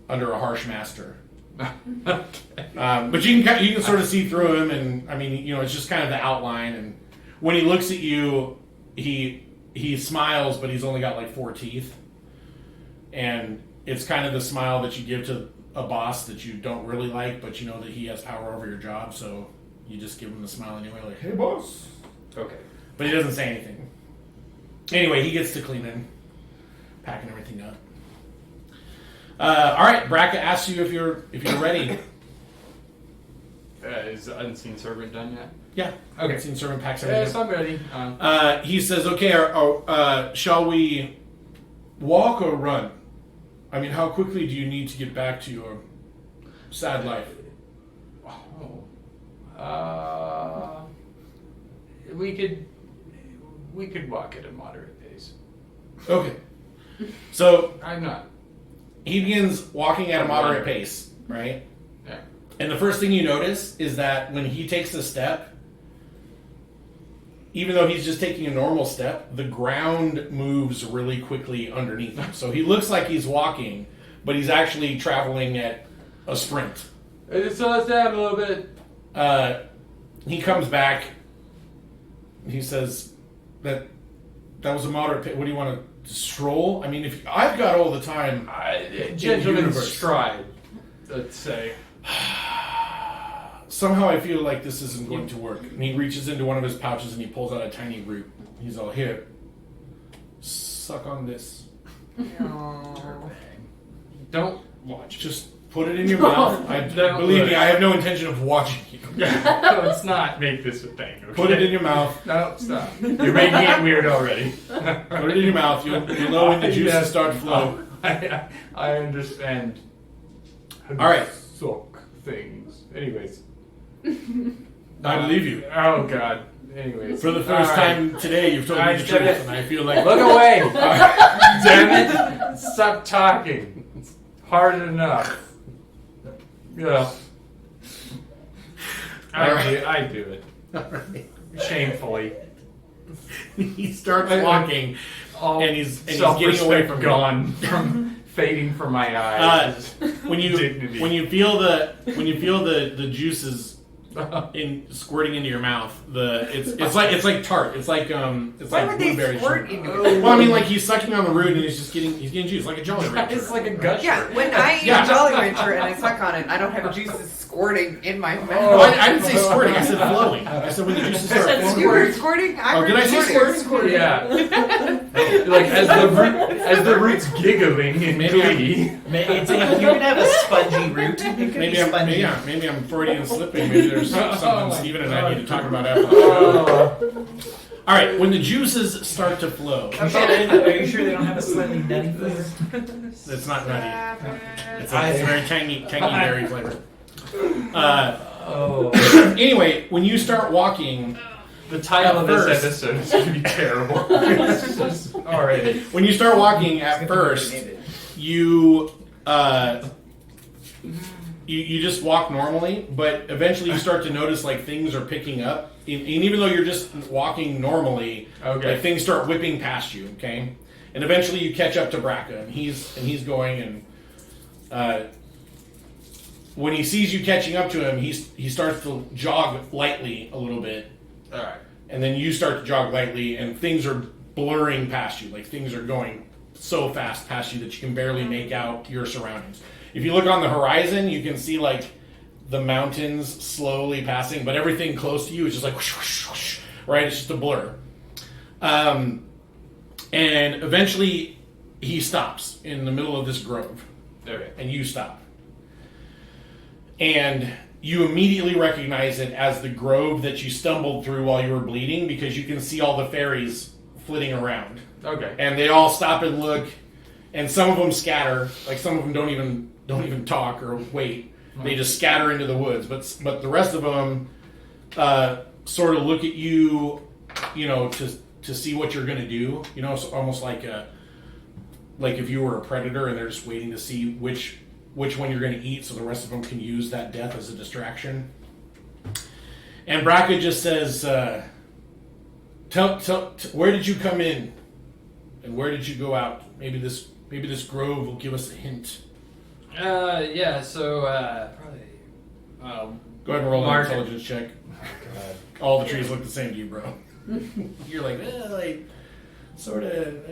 under a harsh master. But you can sort of see through him, and I mean, it's just kind of the outline. And when he looks at you, he smiles, but he's only got like 4 teeth, and it's kind of the smile that you give to a boss that you don't really like, but you know that he has power over your job, so you just give him the smile anyway, like, "Hey, boss." Okay. But he doesn't say anything. Anyway, he gets to cleaning, packing everything up. All right, Braca asks you if you're ready. Is the Unseen Servant done yet? Yeah. Okay. Unseen Servant packs everything Yes, up. I'm ready. He says, "Okay, shall we walk or run? I mean, how quickly do you need to get back to your sad life?" Oh, We could walk at a moderate pace. Okay. So I'm not. he begins walking at a moderate pace, right? Yeah. And the first thing you notice is that when he takes a step, even though he's just taking a normal step, the ground moves really quickly underneath him. So he looks like he's walking, but he's actually traveling at a sprint. Just slow us down a little bit. He comes back. He says that was a moderate pace. What do you want to stroll? I mean, if I've got all the time. Gentleman's universe. stride, let's say. Somehow I feel like this isn't going to work. And he reaches into one of his pouches and he pulls out a tiny root. He's all, here, suck on this. Don't watch. Just put it in your mouth. Believe me, I have no intention of watching you. Let's not make this a thing. Okay? Put it in your mouth. No, stop. You're making it weird already. Put it in your mouth. You'll know when the juices start to flow. I understand. All right. Suck things. Anyways. I believe you. Oh, God. Anyways. For the first time today, you've told me the truth, and I feel like... Look away! Damn it! Stop talking. It's hard enough. Yeah. I do it. All right. Shamefully. He starts walking, All and he's getting away from gone from fading from my eyes. When you feel the juices squirting into your mouth, it's like tart. It's like Why would they blueberry. squirt into it? Well, I mean, like he's sucking on the root and he's getting juice like a Jolly Rancher. It's like a gusher. Yeah, when I eat a Jolly Rancher and I suck on it, I don't have juices squirting in my mouth. Oh, I didn't say squirting. I said flowing. I said when the juices start flowing. You heard squirting? I heard Did I say squirt? Yeah. Like as the root's giggling in glee. You can have a spongy root. It could be spongy. Maybe I'm Freudian slipping. Maybe there's something Steven and I need to talk about after the show. All right, when the juices start to flow, Are you sure they don't have a slightly nutty flavor? it's not nutty. It's a very tangy berry flavor. Anyway, when you start walking, The title of this first- episode is going to be terrible. Alright. when you start walking at first, you you just walk normally, but eventually you start to notice like things are picking up, and even though you're just walking normally, Okay. like things start whipping past you. Okay, and eventually you catch up to Braca, and he's going, and when he sees you catching up to him, he starts to jog lightly a little bit. Alright. And then you start to jog lightly, and things are blurring past you. Like things are going so fast past you that you can barely make out your surroundings. If you look on the horizon, you can see like the mountains slowly passing, but everything close to you is just like whoosh, whoosh, whoosh, right? It's just a blur. And eventually he stops in the middle of this grove, Okay. and you stop. And you immediately recognize it as the grove that you stumbled through while you were bleeding, because you can see all the fairies flitting around. Okay. And they all stop and look, and some of them scatter. Like some of them don't even talk or wait. They just scatter into the woods. But the rest of them sort of look at you, to see what you're gonna do. It's almost like if you were a predator and they're just waiting to see which one you're going to eat, so the rest of them can use that death as a distraction. And Braca just says, where did you come in? And where did you go out? Maybe this grove will give us a hint. Yeah, so, probably, Go ahead and roll an Market. intelligence check. All the trees look the same to you, bro. You're like, I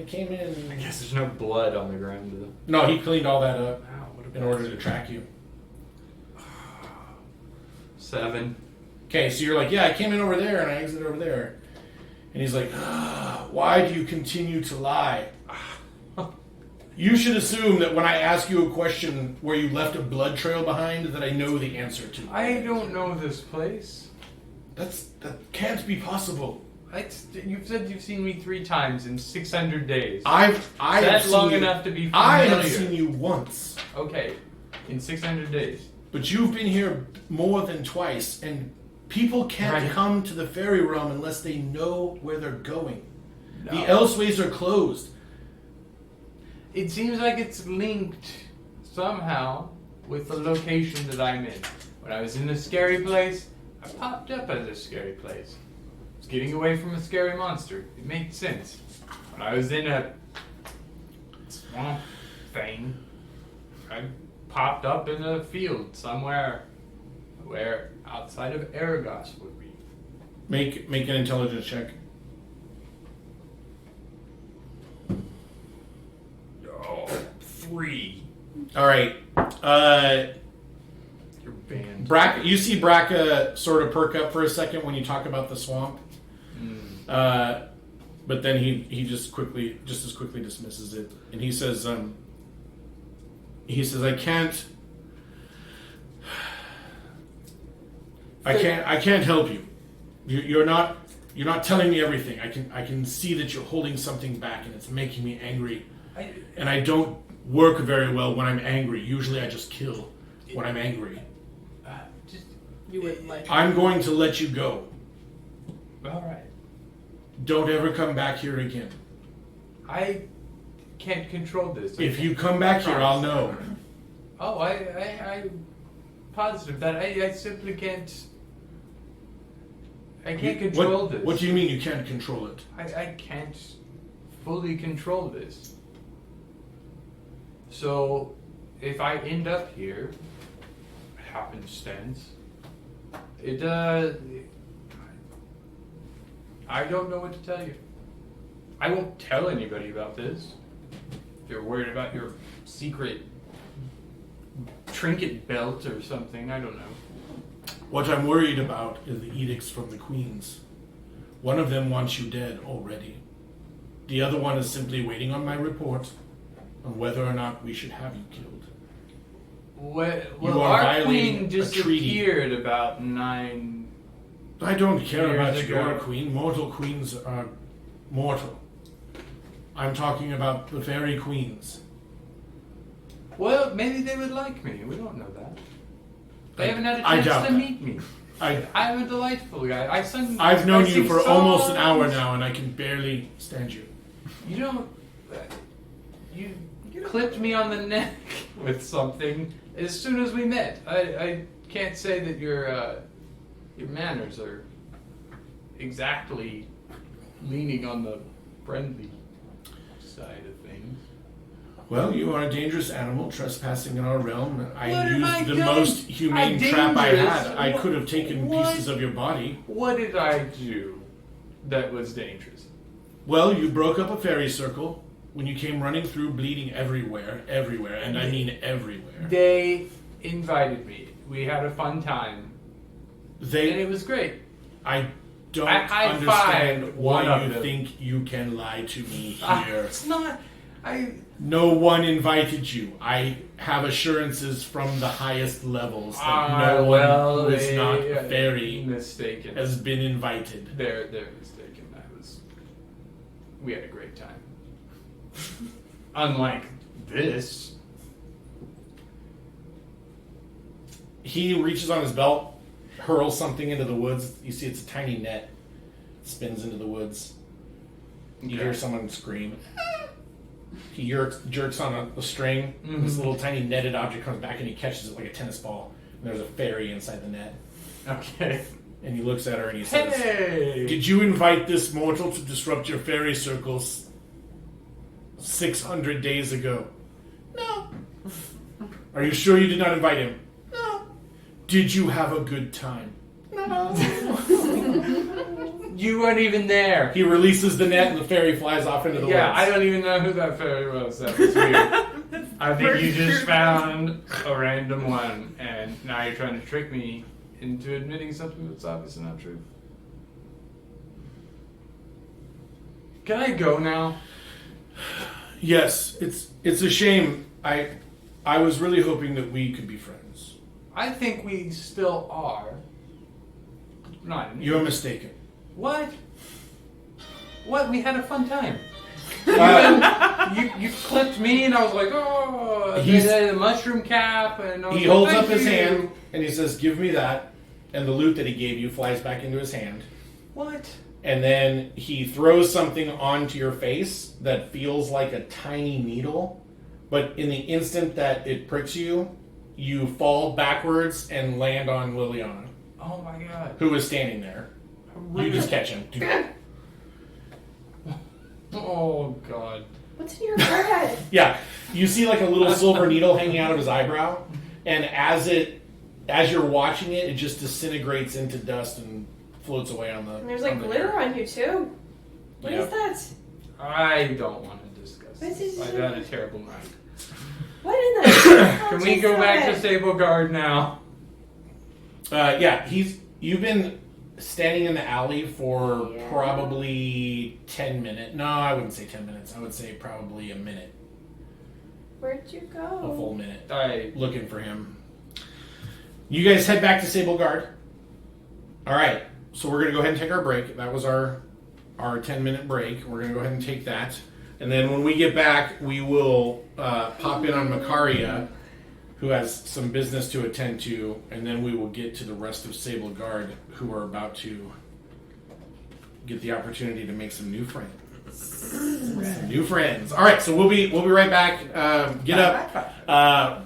came in. I guess there's no blood on the ground, though. No, he cleaned all that up Wow, what a in order to track you. 7. Okay, so you're like, yeah, I came in over there and I exited over there. And he's like, why do you continue to lie? You should assume that when I ask you a question where you left a blood trail behind, that I know the answer to. I don't know this place. That can't be possible. You've said you've seen me 3 times in 600 days. I Is have that seen long you, enough to be familiar? I have seen you once, Okay, in 600 days. but you've been here more than twice, and People can't Right. come to the fairy realm unless they know where they're going. No. The Elseways are closed. It seems like it's linked somehow with the location that I'm in. When I was in a scary place, I popped up at a scary place. I was getting away from a scary monster. It made sense. When I was in a swamp thing, I popped up in a field somewhere where outside of Arragas would be. Make an intelligence check. Oh, 3. All right. You're banned. Braca, you see Braca sort of perk up for a second when you talk about the swamp. But then he just as quickly dismisses it, and he says, I can't help you. You're not telling me everything. I can see that you're holding something back, and it's making me angry. And I don't work very well when I'm angry. Usually I just kill when I'm angry. You wouldn't like. I'm going to let you go. All right. Don't ever come back here again. I can't control this. If you come back here, I'll know. Oh, I'm positive that I simply can't. I can't control this. What do you mean you can't control it? I can't fully control this. So, if I end up here, happenstance, I don't know what to tell you. I won't tell anybody about this. If you're worried about your secret trinket belt or something, I don't know. What I'm worried about is the edicts from the queens. One of them wants you dead already. The other one is simply waiting on my report on whether or not we should have you killed. Well, are our violating queen a treaty. disappeared about 9. I don't care Years about ago. your queen. Mortal queens are mortal. I'm talking about the fairy queens. Well, maybe they would like me. We don't know that. They haven't had a I chance doubt to that. meet me. I'm a delightful guy. I've known I you sing for almost an hour songs. now, and I can barely stand you. You don't. You clipped me on the neck with something as soon as we met. I can't say that your manners are exactly leaning on the friendly side of things. Well, you are a dangerous animal trespassing in our realm. I What have I used the done? most humane I'm trap I dangerous. had. I could have taken What? pieces of your body. What did I do that was dangerous? Well, you broke up a fairy circle when you came running through, bleeding everywhere, and I mean everywhere. They invited me. We had a fun time. And it was great. I don't I high-fived understand one why of you them. think you can lie to me here. It's not. No one invited you. I have assurances from the highest levels that no one who is not fairy mistaken. has been invited. They're mistaken. We had a great time. Unlike this. He reaches on his belt, hurls something into the woods. You see it's a tiny net. It spins into the woods. You hear someone scream. He jerks on a string. Mm-hmm. This little tiny netted object comes back and he catches it like a tennis ball. And there's a fairy inside the net. Okay. And he looks at her and he says, Hey! "Did you invite this mortal to disrupt your fairy circles 600 days ago?" "No." "Are you sure you did not invite him?" "No." "Did you have a good time?" "No." You weren't even there. He releases the net and the fairy flies off into the woods. Yeah, I don't even know who that fairy was. That was weird. I think you just found a random one, and now you're trying to trick me into admitting something that's obviously not true. Can I go now? Yes, it's a shame. I was really hoping that we could be friends. I think we still are. Not You're mistaken. What? What? We had a fun time. You clipped me, and I was like, oh. He's- They had a mushroom cap, and I was He like, holds thank up his you. hand and he says, "Give me that." and the loot that he gave you flies back into his hand. What? And then he throws something onto your face that feels like a tiny needle, but in the instant that it pricks you, you fall backwards and land on Liliana, Oh my god. who is standing there. You just catch him. Oh god. What's in your forehead? Yeah, you see like a little silver needle hanging out of his eyebrow, and as you're watching it, it just disintegrates into dust and floats away on the. And there's like on the glitter air. on you too. What is Yep. that? I don't want to discuss What is this. it? I've had a terrible night. What in the? Can we go back to Stable Guard now? Yeah, you've been standing in the alley for Yeah. probably 10 minutes. No, I wouldn't say 10 minutes. I would say probably a minute, Where'd you a go? full minute, I looking for him. You guys head back to Sable Guard. All right, so we're gonna go ahead and take our break. That was our 10-minute break. We're gonna go ahead and take that, and then when we get back, we will pop in on Makaria, who has some business to attend to, and then we will get to the rest of Sable Guard, who are about to get the opportunity to make some new friends. Some new friends. All right, so we'll be right back. Get up,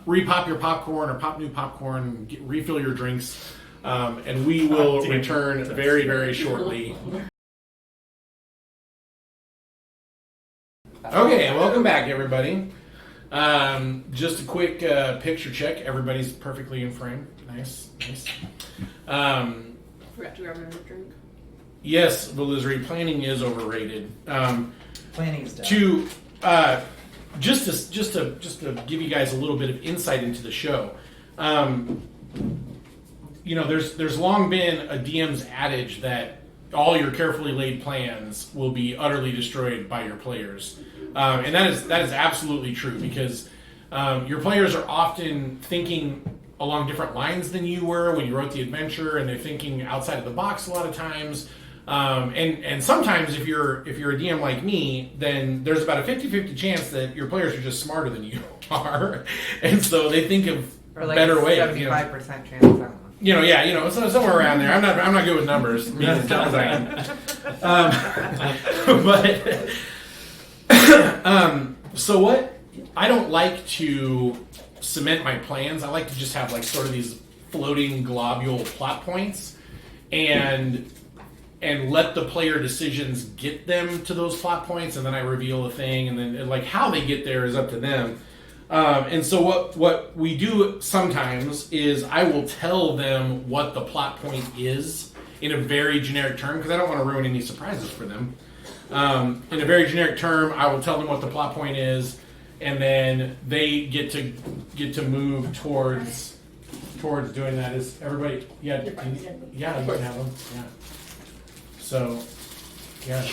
repop your popcorn or pop new popcorn, refill your drinks, and we will return very, very shortly. Okay, welcome back, everybody. Just a quick picture check. Everybody's perfectly in frame. Nice. Forgot to grab another drink. Yes, Velizery, planning is overrated. Planning is done. To just to give you guys a little bit of insight into the show. There's long been a DM's adage that all your carefully laid plans will be utterly destroyed by your players. And that is absolutely true, because your players are often thinking along different lines than you were when you wrote the adventure, and they're thinking outside of the box a lot of times. And sometimes if you're a DM like me, then there's about a 50-50 chance that your players are just smarter than you are, and so they think of Or like better ways. 75% chance. I don't know. So somewhere around there. I'm not good with numbers. Me as dumb as I am. So what? I don't like to cement my plans. I like to just have like sort of these floating globule plot points, and let the player decisions get them to those plot points, and then I reveal a thing, and then like how they get there is up to them. And so what we do sometimes is I will tell them what the plot point is in a very generic term, because I don't want to ruin any surprises for them. In a very generic term, I will tell them what the plot point is, and then they get to move towards doing that. Is everybody? Yeah, you can have them. Yeah. So, yeah,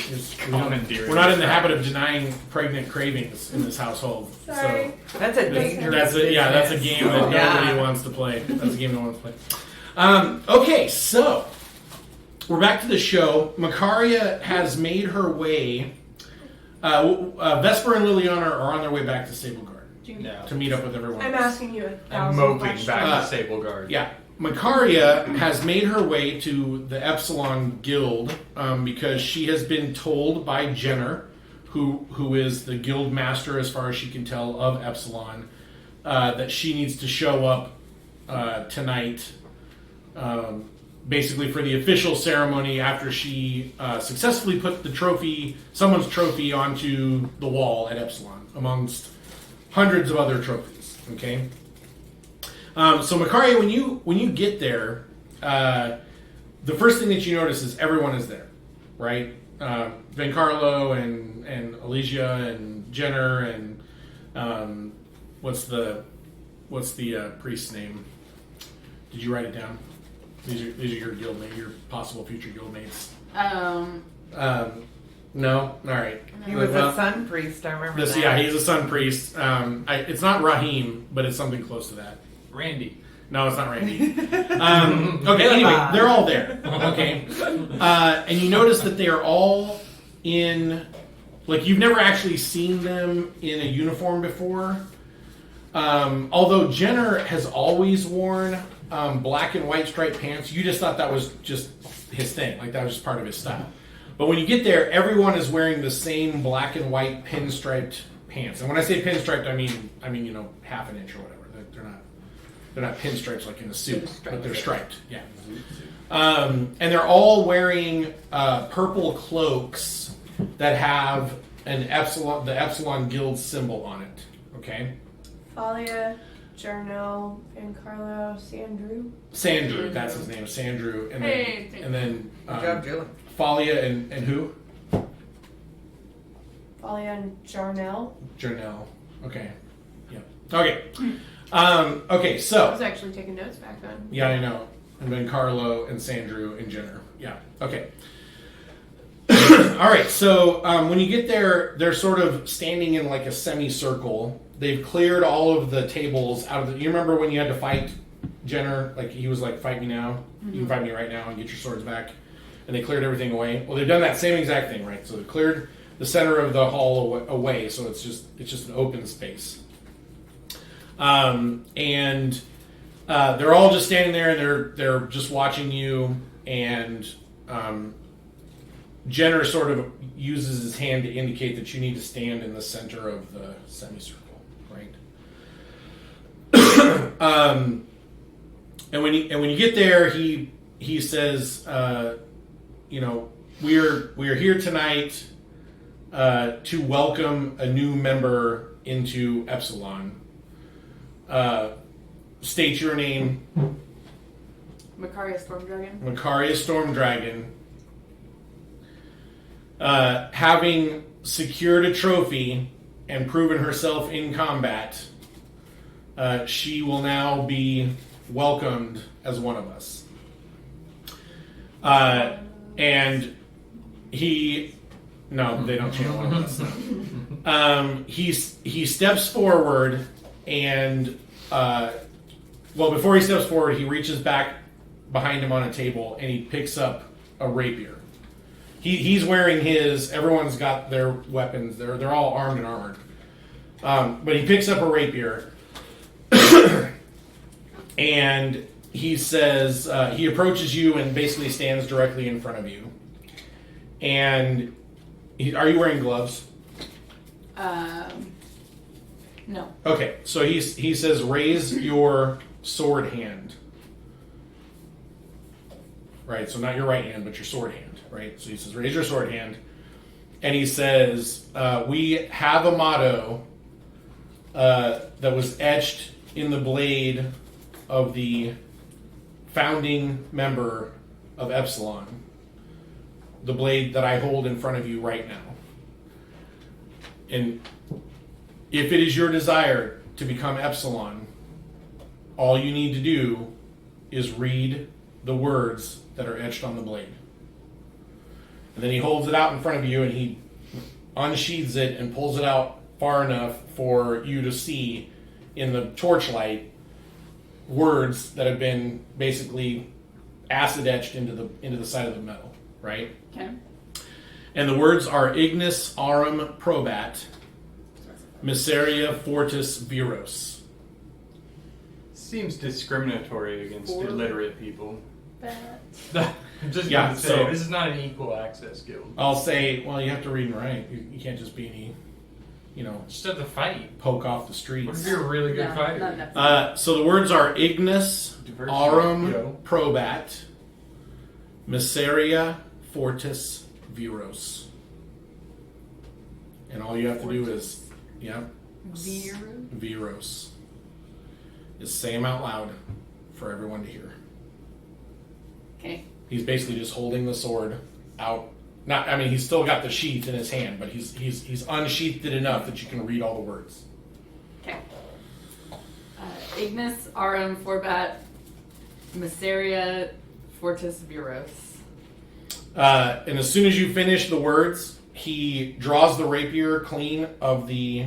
we're not in the habit of denying pregnant cravings in this household. Sorry. That's a dangerous. That's a game that nobody wants to play. That's a game no one wants to play. Okay, so we're back to the show. Makaria has made her way. Vesper and Liliana are on their way back to Sable Guard No. to meet up with everyone. I'm else. asking you a I'm 1,000 moping questions. back to Stable Guard. Yeah. Makaria has made her way to the Epsilon Guild because she has been told by Jenner, who is the guild master as far as she can tell of Epsilon, that she needs to show up tonight, basically for the official ceremony after she successfully put someone's trophy onto the wall at Epsilon, amongst hundreds of other trophies. Okay. So Makaria, when you get there, the first thing that you notice is everyone is there, right? Vencarlo and Alicia and Jenner and what's the priest's name? Did you write it down? These are your guildmates, your possible future guildmates. No. All right. He was a sun priest. I remember that. Yeah, he's a sun priest. It's not Rahim, but it's something close to that. Randy. No, it's not Randy. Okay, anyway, they're all there. Okay. And you notice that they are all in, like, you've never actually seen them in a uniform before. Although Jenner has always worn black and white striped pants. You just thought that was just his thing, like that was just part of his style. But when you get there, everyone is wearing the same black and white pinstriped pants. And when I say pinstriped, I mean half an inch or whatever. They're not pinstripes like in a suit, but they're striped. Yeah. And they're all wearing purple cloaks that have the Epsilon Guild symbol on it. Okay. Thalia, Jarnell, and Carlo, Sandrew, that's his name, Sandrew, and then Good job, Julie. Thalia and who? Thalia and Jarnell. Jarnell. Okay. Yeah. Okay. Okay. I So. was actually taking notes back then. Yeah, I know. And then Carlo and Sandrew and Jenner. Yeah. Okay. All right. So when you get there, they're sort of standing in like a semicircle. They've cleared all of the tables out of the. You remember when you had to fight Jenner? Like he was like, "Fight me now. You can fight me right now and get your swords back." And they cleared everything away. Well, they've done that same exact thing, right? So they cleared the center of the hall away. So it's just an open space. And they're all just standing there and they're just watching you. And Jenner sort of uses his hand to indicate that you need to stand in the center of the semicircle, right? And when you get there, he says, we're here tonight to welcome a new member into Epsilon. State your name. Makaria Stormdragon. Makaria Stormdragon. Having secured a trophy and proven herself in combat, she will now be welcomed as one of us. And no, they don't channel one of us. He steps forward and, before he steps forward, he reaches back behind him on a table and he picks up a rapier. He's wearing his. Everyone's got their weapons. They're all armed and armored. But he picks up a rapier, and he says he approaches you and basically stands directly in front of you. And are you wearing gloves? No. Okay, so he says raise your sword hand. Right, so not your right hand, but your sword hand. Right, so he says raise your sword hand, and he says we have a motto that was etched in the blade of the founding member of Epsilon, the blade that I hold in front of you right now. And if it is your desire to become Epsilon, all you need to do is read the words that are etched on the blade. And then he holds it out in front of you and he unsheathes it and pulls it out far enough for you to see in the torchlight words that have been basically acid etched into the side of the metal, right? Okay. And the words are Ignis Aurum Probat, Miseria Fortis Viros. Seems discriminatory against illiterate people. Just Yeah, gonna say, so- this is not an equal access guild. I'll say, well, you have to read and write. You can't just be any, Just have to fight. poke off the What streets. if you're a really good No, fighter? not necessarily. So the words are Ignis Diversity, Aurum yo. Probat, Miseria Fortis Viros. And all you have to do is, Viros. Is say them out loud for everyone to hear. Okay. He's basically just holding the sword out. He's still got the sheath in his hand, but he's unsheathed it enough that you can read all the words. Okay. Ignis Aurum Forbat Miseria Fortis Viros. And as soon as you finish the words, he draws the rapier clean of the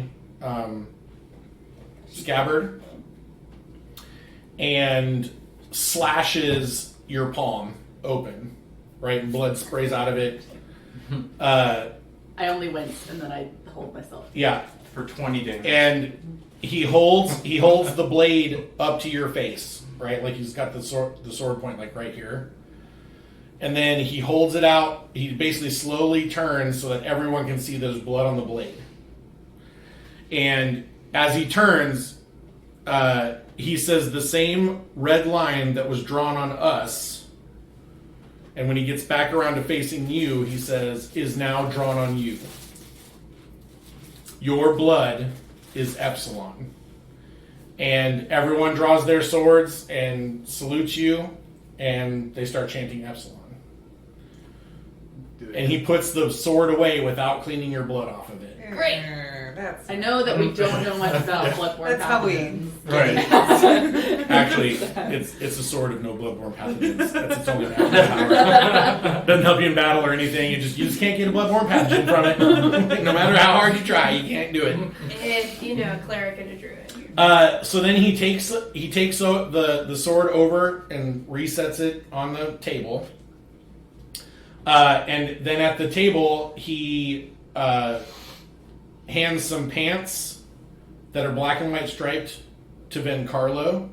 scabbard and slashes your palm open, right? And blood sprays out of it. I only wince and then I hold myself. Yeah. For 20 damage. And he holds the blade up to your face. right? Like he's got the sword point like right here. And then he holds it out. He basically slowly turns so that everyone can see there's blood on the blade. And as he turns, he says the same red line that was drawn on us. And when he gets back around to facing you, he says, is now drawn on you. Your blood is Epsilon. And everyone draws their swords and salutes you, and they start chanting Epsilon. And he puts the sword away without cleaning your blood off of it. Great. That's I know that we don't know much about bloodborne That's how we. pathogens. Right. Actually, it's a sword of no bloodborne pathogens. That's its only power. Doesn't help you in battle or anything. You just can't get a bloodborne pathogen from it. No matter how hard you try, you can't do it. If you know a cleric and a druid. So then he takes the sword over and resets it on the table. And then at the table, he hands some pants that are black and white striped to Vencarlo.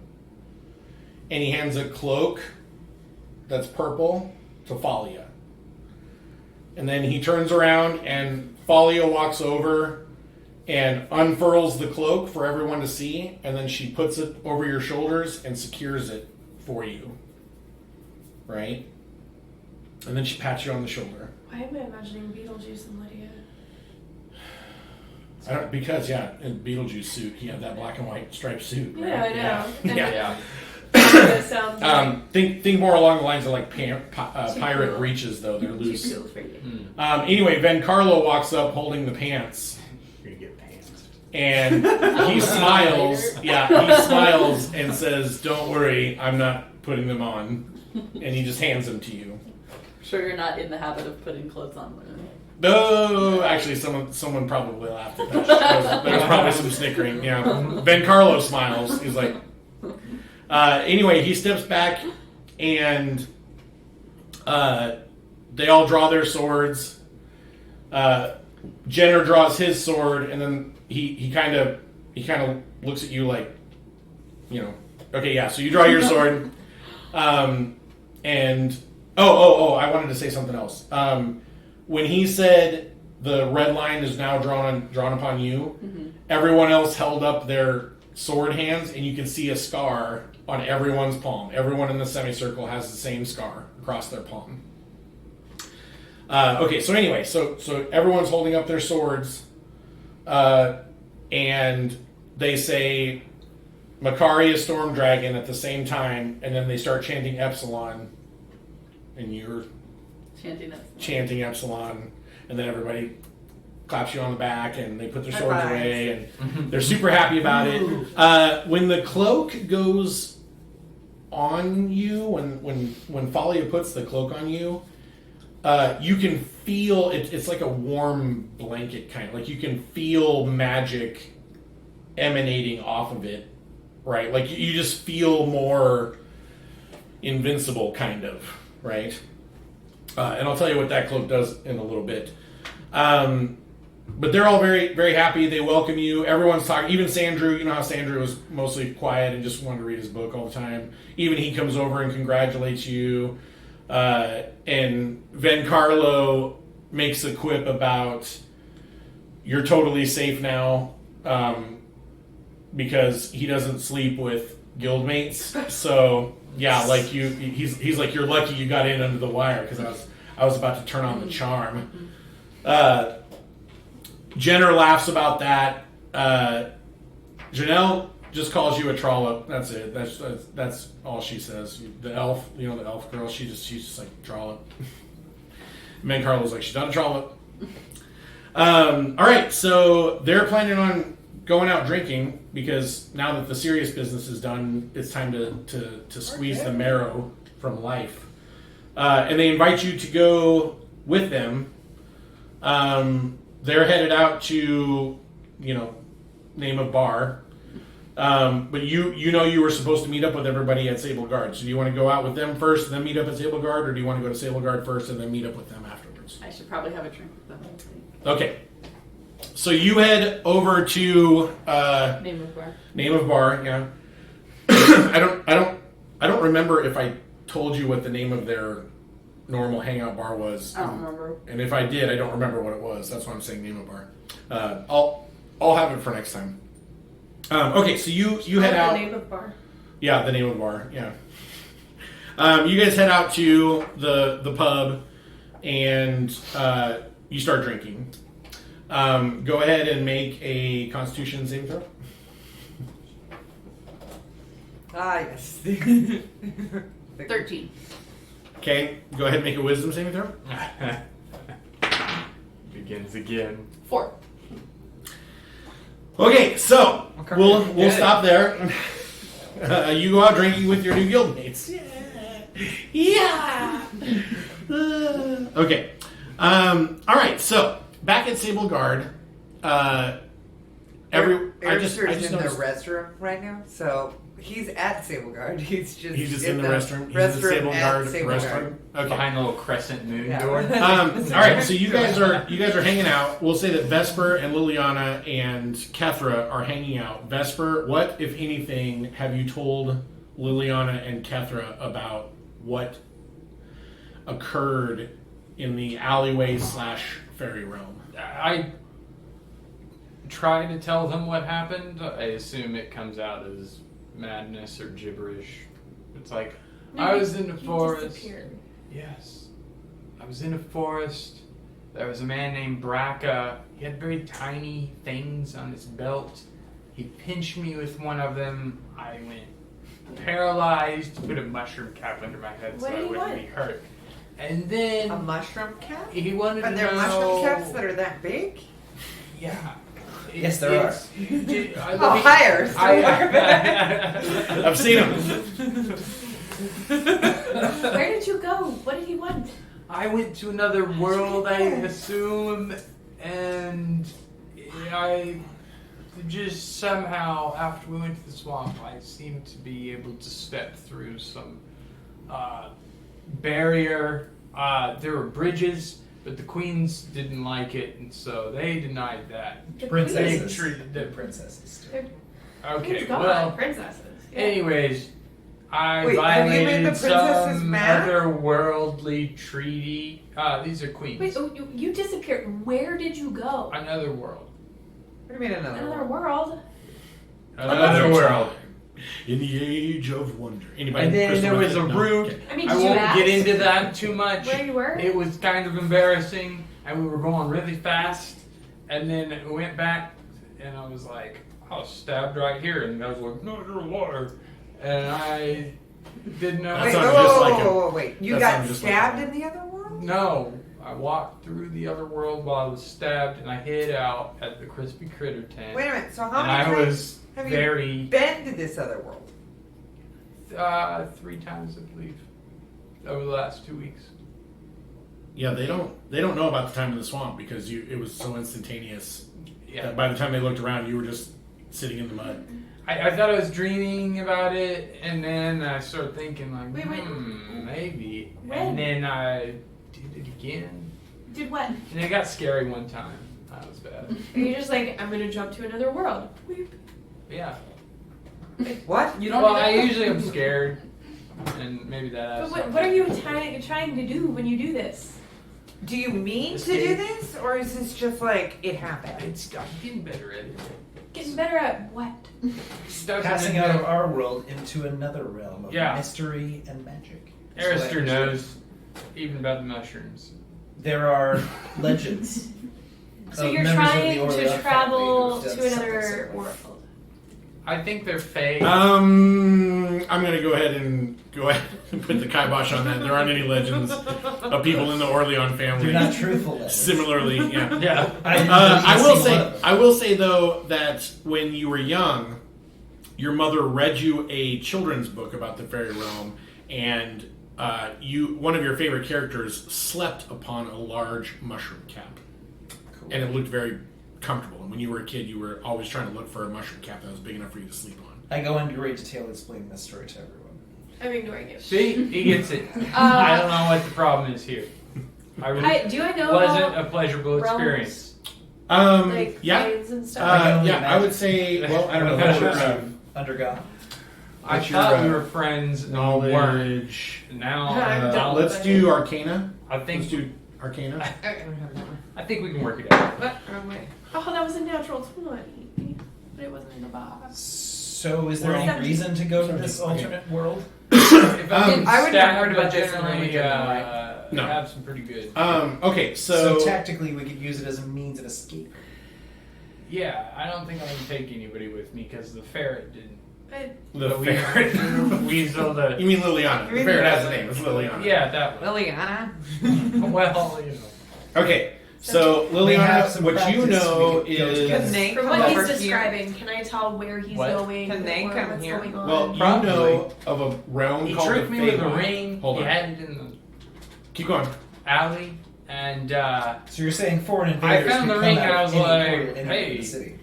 And he hands a cloak that's purple to Falia. And then he turns around and Falia walks over and unfurls the cloak for everyone to see. And then she puts it over your shoulders and secures it for you. Right? And then she pats you on the shoulder. Why am I imagining Beetlejuice and Lydia? Because in Beetlejuice suit, he had that black and white striped suit. Right? Yeah, I know. Yeah. That sounds like Think more along the lines of like pirate cool. breeches, though. They're loose. too cool for you. Anyway, Vencarlo walks up holding the pants. You're gonna get pants. And he smiles. Yeah, he smiles and says, "Don't worry, I'm not putting them on." And he just hands them to you. Sure, you're not in the habit of putting clothes on women. No, actually, someone probably laughed at that. There was probably some snickering. Yeah, Vencarlo smiles. He's like, anyway, he steps back, and they all draw their swords. Jenner draws his sword, and then he kind of looks at you like, okay, yeah. So you draw your sword, and I wanted to say something else. When he said the red line is now drawn upon you, everyone else held up their sword hands, and you can see a scar on everyone's palm. Everyone in the semicircle has the same scar across their palm. Okay, so anyway, so everyone's holding up their swords, and they say Makaria Storm Dragon at the same time, and then they start chanting Epsilon, and you're chanting Epsilon, and then everybody claps you on the back, and they put their swords away, and they're super happy about it. When the cloak goes on you, when Falia puts the cloak on you, you can feel it's like a warm blanket kind of, like you can feel magic emanating off of it, right? Like you just feel more invincible, kind of, right? And I'll tell you what that cloak does in a little bit. But they're all very, very happy. They welcome you. Everyone's talking. Even Sandrew, you know how Sandrew was mostly quiet and just wanted to read his book all the time. Even he comes over and congratulates you. And Vencarlo makes a quip about you're totally safe now because he doesn't sleep with guildmates. So yeah, like he's like, you're lucky you got in under the wire because I was about to turn on the charm. Jenner laughs about that. Janelle just calls you a trollop. That's it. That's all she says. The elf, the elf girl. She's just like trollop. Carlo's like, she's not a trollop. All right, so they're planning on going out drinking because now that the serious business is done, it's time to squeeze the marrow from life. And they invite you to go with them. They're headed out to, name a bar. But you were supposed to meet up with everybody at Sable Guard. So do you want to go out with them first and then meet up at Sable Guard, or do you want to go to Sable Guard first and then meet up with them afterwards? I should probably have a drink with them. I think. Okay. So you head over to Name of bar. Name of bar, yeah. I don't I don't remember if I told you what the name of their normal hangout bar was. I don't remember. And if I did, I don't remember what it was. That's why I'm saying name of bar. I'll have it for next time. Okay, so you head out. The name of bar. Yeah, the name of the bar. Yeah. You guys head out to the pub, and you start drinking. Go ahead and make a Constitution saving throw. Ah, yes. 13. Okay, go ahead and make a Wisdom saving throw. Begins again. 4. Okay, so Okay, we'll good. stop there. You go out drinking with your new guildmates. Yeah. Okay. All right. So back at Sable Guard, I just in the noticed restroom right now, so he's at Sable Guard. He's just in the restroom. He's in the Sable at Guard Sable restroom. Guard. Okay. Behind the little crescent moon Yeah. door. All right. So you guys are hanging out. We'll say that Vesper and Liliana and Kethra are hanging out. Vesper, what, if anything, have you told Liliana and Kethra about what occurred in the alleyway / fairy realm? I try to tell them what happened. I assume it comes out as madness or gibberish. It's like, I was in the forest. Disappeared. Yes. I was in a forest. There was a man named Braca. He had very tiny things on his belt. He pinched me with one of them. I went paralyzed, put a mushroom cap under my head so What did I he wouldn't want? be hurt. And then A mushroom cap? he wanted Are to there know... mushroom caps that are that big? Yeah. Yes, there are. Oh, higher. I've seen them. Where did you go? What did he want? I went to another world, I assume, and I just somehow, after we went to the swamp, I seemed to be able to step through some barrier. There were bridges, but the queens didn't like it, and so they denied that. The Princesses. They treated They're them. princesses. They're Okay, queens gone. well, Princesses. Yeah. anyways, I Wait, have you made violated the princesses some mad? otherworldly treaty. These are queens. Wait, oh, you disappeared. Where did you go? Another world. What do you mean another Another one? world. Another world. In the age of wonder. Anybody? And then Crystal there was a Method? No? route. Okay. I mean, I did you won't ask get into that too much. where you were? It was kind of embarrassing, and we were going really fast. And then we went back, and I was like, I was stabbed right here. And the guy was like, no, you're a liar. And I didn't know. That Wait, sounds whoa, just whoa, like whoa, him. whoa, wait. You That got sounds just like stabbed him. in the other world? No, I walked through the other world while I was stabbed, and I hid out at the Crispy Critter tent. Wait a minute. So how and many I times was have you very been to this other world? 3 times, I believe, over the last 2 weeks. Yeah, they don't know about the time in the swamp because it was so instantaneous. Yeah. That by the time they looked around, you were just sitting in the mud. I thought I was dreaming about it, and then I started thinking, like, Wait. maybe. When? And then I did it again. Did what? And it got scary one time. That was bad. Are you just like, I'm gonna jump to another world? Weep. Yeah. What? You don't Well, even- I usually am scared, and maybe that has But what are you trying to do when you do this? Do you mean to do Escape. this, or is this just like it happened? I'm getting better at it. Getting better at what? Stuff Passing in out the- of our world into another realm of Yeah. mystery and magic. Arister So that- knows even about the mushrooms. There are legends. So of you're members of trying the Orlean to travel family who've to done something another similar. world. I think they're fake. I'm gonna go ahead and put the kibosh on that. There aren't any legends of people in the Orlean family. They're not truthful legends. Similarly, yeah. yeah. I will say though that when you were young, your mother read you a children's book about the fairy realm, and one of your favorite characters slept upon a large mushroom cap, and it looked very comfortable. And when you were a kid, you were always trying to look for a mushroom cap that was big enough for you to sleep on. I go into great detail explaining this story to everyone. I'm ignoring you. See, he gets it. I don't know what the problem is here. I really Do I know wasn't about a pleasurable realms? experience. Like Yeah. planes and stuff? Yeah, I would say. Well, I don't know. What Sure. have undergone? I What's your, thought we were friends and we weren't. knowledge. Now, Let's do Arcana. I think Let's do Arcana. I think we can work it out. What? Wrong way. Oh, that was a natural 20. But it wasn't in the box. So is there Well, any reason to go to this alternate world? If I would stat, not heard about this generally, in the No. have some pretty good. Okay, So so tactically, we could use it as a means of escape. Yeah, I don't think I can take anybody with me because the ferret didn't. the The ferret. weasel, the You mean Liliana? The ferret has a name. It's Liliana. yeah, that one. Liliana. Well, you know. Okay, so We have Liliana, some what you practice. know We could go together. is Can they From come what over he's here? describing, can I tell where he's What? going? Can they or come what's here? going on? well, you Probably. know of a realm He called tricked the me with a Feywild. ring. Hold He on. had it in the Keep going. alley, and So you're saying foreign I invaders found could the come ring out and I of was any like, port and enter hey. the city.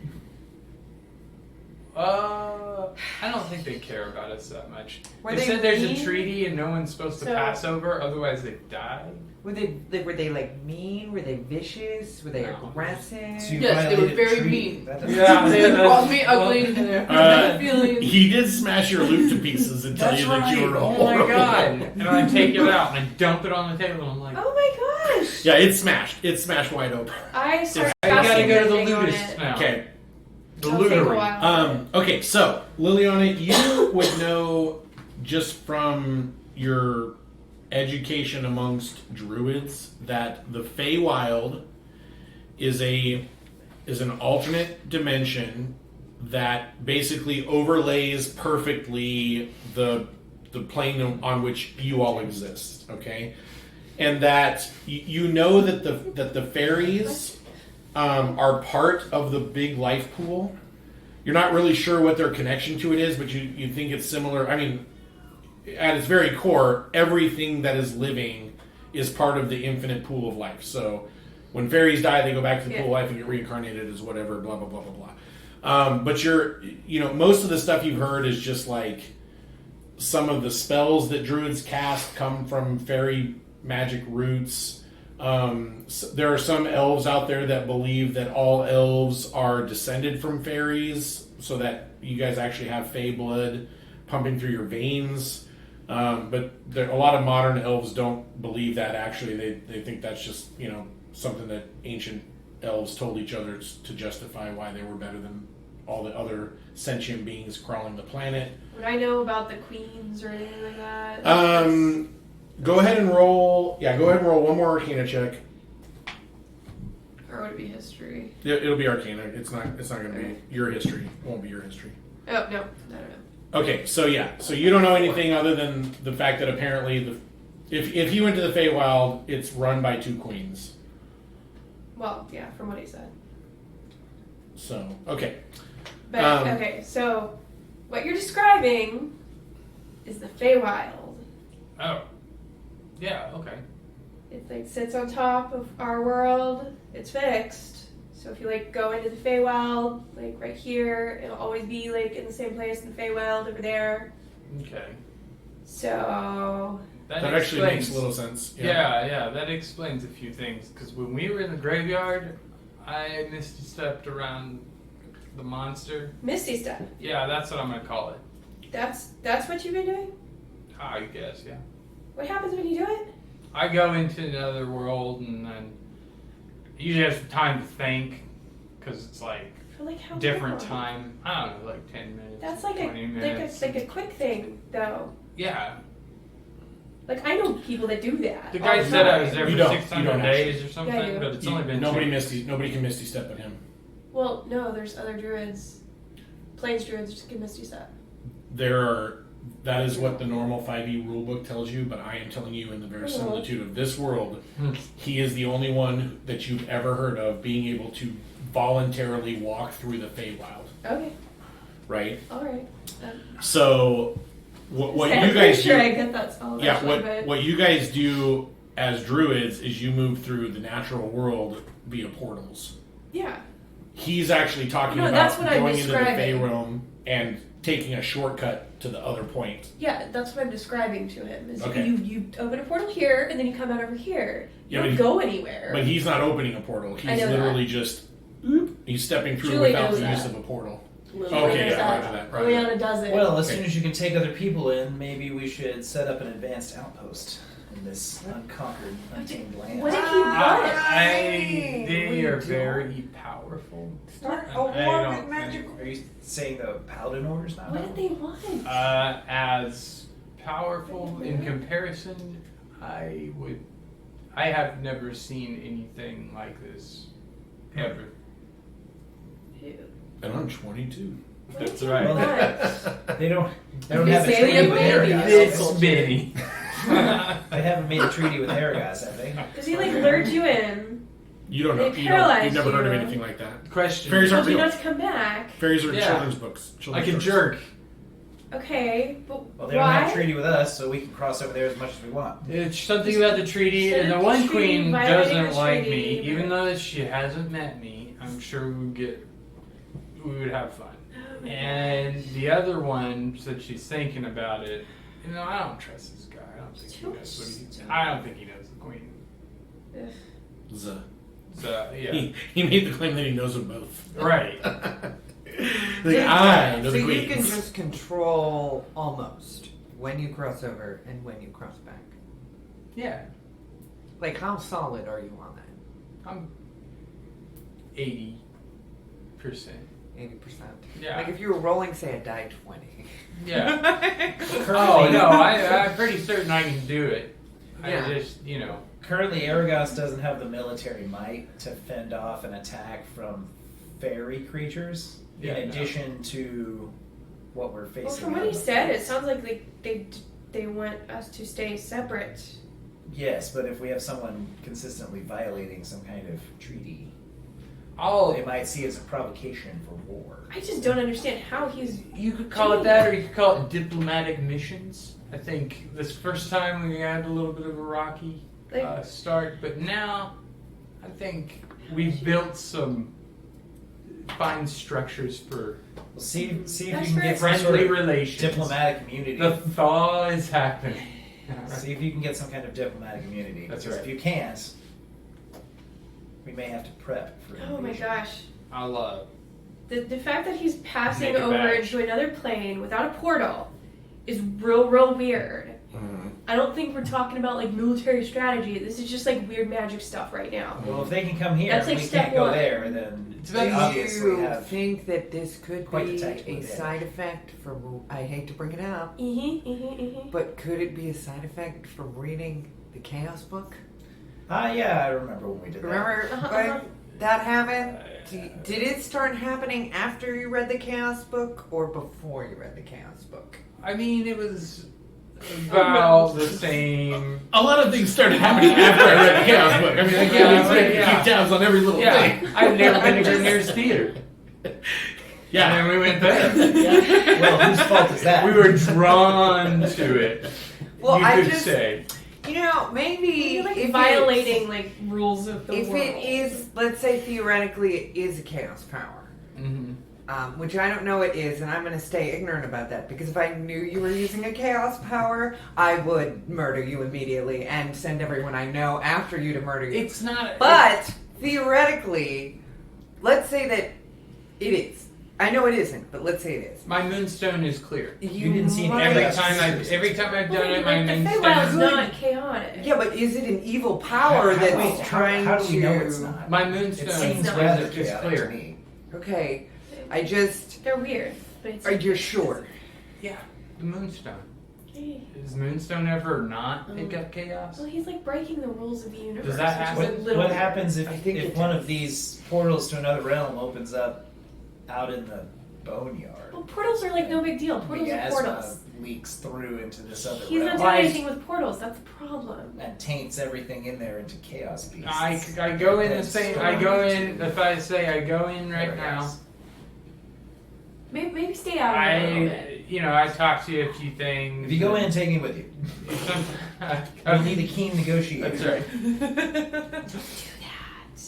I don't think they care about us that much. Were They they said there's a mean? treaty and no one's supposed to So- pass over, otherwise they die. Were they like mean? Were they vicious? Were they No. aggressive? So you Yes, they were violated very treaty. mean. That doesn't- Yeah, They called me ugly. And they're feelings. He did smash your loot to pieces and tell That's you that you were right. a Oh horrible. my god! And I take it out and I dump it on the table. And I'm like, Oh my gosh! Yeah, it's smashed. It's smashed wide open. I started I gotta casting go to the thing on ludist it. now. Okay. The It'll take a lootery. while. Okay, so Liliana, you would know just from your education amongst druids that the Feywild is an alternate dimension that basically overlays perfectly the plane on which you all exist. Okay, and that you know that the fairies are part of the big life pool. You're not really sure what their connection to it is, but you think it's similar. I mean, at its very core, everything that is living is part of the infinite pool of life. So when fairies die, they go back to the pool of life and get reincarnated as whatever, blah, blah, blah, blah, blah. But most of the stuff you've heard is just like some of the spells that druids cast come from fairy magic roots. There are some elves out there that believe that all elves are descended from fairies, so that you guys actually have fey blood pumping through your veins. But a lot of modern elves don't believe that. Actually, they think that's just something that ancient elves told each other to justify why they were better than all the other sentient beings crawling the planet. Would I know about the queens or anything like that? Go ahead and roll. Yeah, go ahead and roll one more Arcana check. Or would it be history? It'll be Arcana. It's not going to be your history. It won't be your history. Oh, no. Okay, so yeah, so you don't know anything other than the fact that apparently if you went to the Feywild, it's run by two queens. Well, yeah, from what he said. So okay, But, okay, so what you're describing is the Feywild. Oh. Yeah, okay. It like sits on top of our world. It's fixed. So if you like go into the Feywild, like right here, it'll always be like in the same place in the Feywild over there. Okay. So that actually makes a little sense. Yeah, that explains a few things. Because when we were in the graveyard, I misstepped around the monster. Misty Step. Yeah, that's what I'm gonna call it. That's what you've been doing? I guess, yeah. What happens when you do it? I go into another world and then usually have some time to think because it's like For like how different long? time. I don't know, like 10 minutes. That's like 20 minutes. like a quick thing though. Yeah. Like I know people that do that. The all guy the said I time. was there You for don't. 600 You don't days or something, Yeah, you do. but it's only been Nobody can Misty Step but him. Well, no, there's other druids. Plains druids just get Misty Step. That is what the normal 5e rulebook tells you, but I am telling you in the verisimilitude of this world, he is the only one that you've ever heard of being able to voluntarily walk through the Feywild. Okay, Right? alright. So, what Yeah, you guys I'm sure do... I get that spell Yeah, eventually, what you guys do as druids is you move through the natural world via portals. yeah. He's actually talking No, about that's what I'm going into the describing. Fey realm and taking a shortcut to the other point. Yeah, that's what I'm describing to him. Is Okay. you open a portal here and then you come out over here. You Yeah, don't but go anywhere. But he's not opening a portal. I He's know literally just he's stepping through Julie without knows the use that. of a portal. Okay, yeah, right, that, right. Liliana does it. Well, as soon as you can take other people in, maybe we should set up an advanced outpost in this unconquered, untamed land. What did he want? They are very powerful. Start a I war don't with magic. Are you saying the paladin order's not? What did they want? As powerful in comparison, I have never seen anything like this ever. And I'm 22. What That's did he right. want? They don't have a They treaty have with babies. Arragas. This bitty. They haven't made a treaty with Arragas, have they? Does he like lured you in? You don't know. They You've paralyzed never heard of you. anything like that. Question. Fairies aren't Told you real. not to come back. Fairies are Yeah. children's books. Like Children's a books. jerk. Okay, but Well, they don't have a why? treaty with us, so we can cross over there as much as we want. It's something about the treaty, Instead and the of one the treaty, queen violating doesn't the like treaty, me, even but- though she hasn't met me. I'm sure we would have fun. And the other one said she's thinking about it. You know, I don't trust this guy. I don't think he knows what he. I don't think he knows the queen. Zuh. So yeah, He made the claim that he knows them both. right. Like, I know So the you queens. can just control almost when you cross over and when you cross back. Yeah, Like, how solid are you on that? I'm 80%. 80%. Yeah. Like, if you were rolling, say, a die 20. Yeah. Oh Currently, no, I'm pretty certain I can do it. Yeah. I just, currently Arragas doesn't have the military might to fend off an attack from fairy creatures, Yeah, in no. addition to what we're facing. Well, from what on he the said, it field. sounds like they want us to stay separate. Yes, but if we have someone consistently violating some kind of treaty, I'll. they might see it as a provocation for war. I just don't understand how he's. You could call it that, or you could call it diplomatic missions. I think this first time we had a little bit of a rocky Like- start, but now I think we've built some fine structures for Well, see if you That's can right. get some friendly sort of relations. diplomatic immunity. The thaw is happening. See if you can get some kind of diplomatic immunity. That's because right. If you can't, we may have to prep for Oh my invasion. gosh. I'll The fact that he's passing Make it over back. into another plane without a portal is real weird. Mhm. I don't think we're talking about like military strategy. This is just like weird magic stuff right now. Well, if they can come here That's and like we step can't go one. there, then It's Do about they obviously you have. think that this could quite the be tactical a advantage. side effect from, I hate to bring it up, Mm-hmm. but could it be a side effect from reading the Chaos book? Yeah, I remember when we did Remember Uh-huh, when uh-huh. that happened? Did it start happening after you read the Chaos book or before you read the Chaos book? I mean, it was about the same. A lot of things started happening after I read the Chaos book. I mean, I can't expect to keep tabs on every little thing. Yeah, I've never been to Greniers Theater. Yeah. And then we went there. that. Well, whose fault is that? We were drawn to it. Well, you I could just- say. You know, maybe You're like if violating like rules of the If world. it is, let's say theoretically it is a chaos power, which I don't know it is, and I'm going to stay ignorant about that, because if I knew you were using a chaos power, I would murder you immediately and send everyone I know after you to murder you. It's not. But theoretically, let's say that it is. I know it isn't, but let's say it is. My moonstone is clear. You didn't see might- Every Yes. time I've Well, done it, like, my the moonstone. Feywild's is not chaotic. Yeah, but is it an evil power How do that's we- trying how do we know to? it's not? My It moonstone seems not. rather is chaotic clear. to me. Okay, I just. They're weird, but it's. Are you sure? Yeah, the moonstone. Hey. Is moonstone ever not pick up chaos? Well, he's like breaking the rules of the universe. Does that which is happen? a little What weird. happens I think if it one does. of these portals to another realm opens up out in the boneyard? Well, portals are like no big deal. Portals are Miasma portals. leaks through into this other He's not realm doing Why- anything with portals. That's the problem. and taints everything in there into chaos beasts. I go in the Then same. storm I go in. into If I say I go in right now, Arragas. Maybe stay out of it a little bit. I talk to you a few things. If you go in, take me with you. You'll need a keen negotiator. That's right.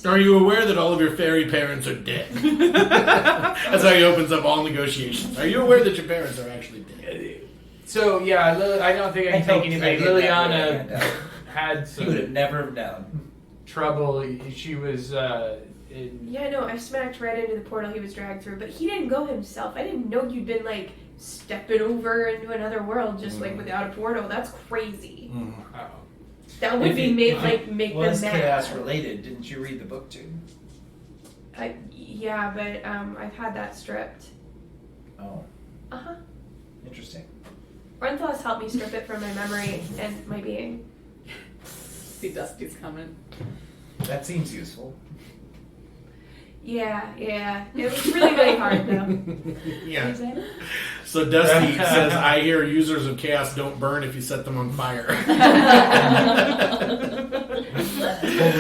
Are you aware that all of your fairy parents are dead? That's how he opens up all negotiations. Are you aware that your parents are actually dead? So yeah, I don't think I can take hoped anybody. I did that way, Liliana and, had you would have some never have known. trouble. She was Yeah, no, I smacked right into the portal he was dragged through, but he didn't go himself. I didn't know you'd been like stepping over into another world just like without a portal. That's crazy. Oh. That would be make them Was mad. chaos related? Didn't you read the book too? Yeah, but I've had that stripped. Oh, Uh-huh. interesting. Renthal has helped me strip it from my memory and my being. See Dusty's coming. That seems useful. Yeah. It was really, really hard though. Yeah. What is it? So Dusty says, I hear users of chaos don't burn if you set them on fire. Holy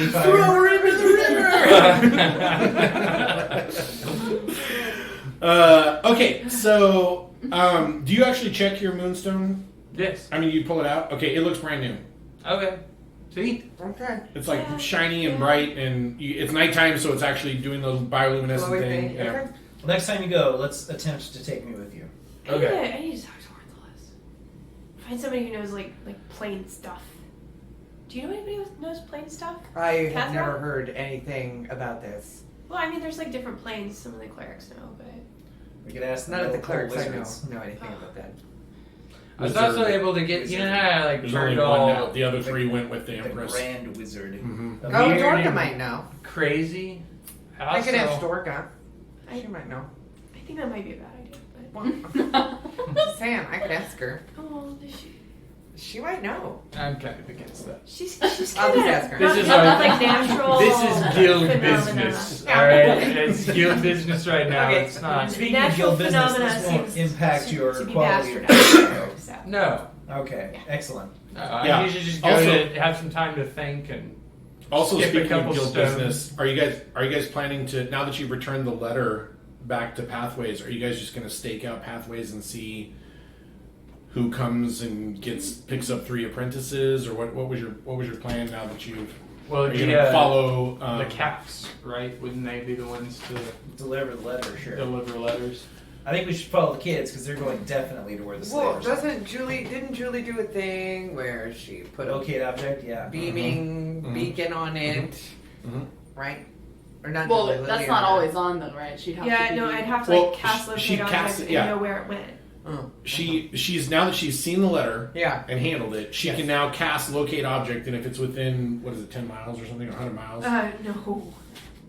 fire. Throw him in the river! Okay, so do you actually check your moonstone? Yes. I mean, you pull it out? Okay, it looks brand new. Okay. Sweet. Okay. It's like Yeah. shiny and bright, and it's nighttime, so it's actually doing the bioluminescent Glowy thing. thing. Yeah. Okay. Next time you go, let's attempt to take me with you. Okay. I need to talk to Renthal. Find somebody who knows like plain stuff. Do you know anybody who knows plain stuff? I have Catherine? never heard anything about this. Well, I mean, there's like different planes. Some of the clerics know, but We could ask None of the local clerics I wizards. know anything about that. I was also able to get, you know how I like There's only turned one all now. The other three went with the The Empress. Grand Wizard. Mhm. of Oh, Weird Mirrodin. Dorka might know. crazy. I could ask Also- Dorka. I- She might know. I think that might be a bad idea. But Just saying, I could ask her. oh, She might know. I'm kind of against that. she's I'll kind just of ask her. This is not our- like natural. This is guild phenomena. business. Alright? It's guild business right now. Okay. It's not. Speaking of Natural guild business, phenomena this won't seems impact to your be quality of bastardized. So. No. Okay, excellent. No, I Yeah. usually just go Also- to have some time to think and. Also, Skip a speaking of couple guild stones. business, are you guys planning to, now that you've returned the letter back to Pathways, are you guys just going to stake out Pathways and see who comes and picks up 3 apprentices, or what was your plan now that you've Well, are you going to follow the caps, right? Wouldn't they be the ones to Deliver the letter, sure. deliver letters? I think we should follow the kids because they're going definitely to where the Well, slavers are. didn't Julie do a thing where she put a Locate object, yeah. beaming Mhm. beacon on it, Mhm. right? Or not Well, Julie, that's Liliana. not always on though, right? She'd have to Yeah, be. no, I'd have to Well, like cast she locate casts object it, yeah. and know where it went. Oh. she's now that she's seen the letter Yeah. and handled it, she Yes. can now cast locate object, and if it's within, what is it, 10 miles or something, or 100 miles? No.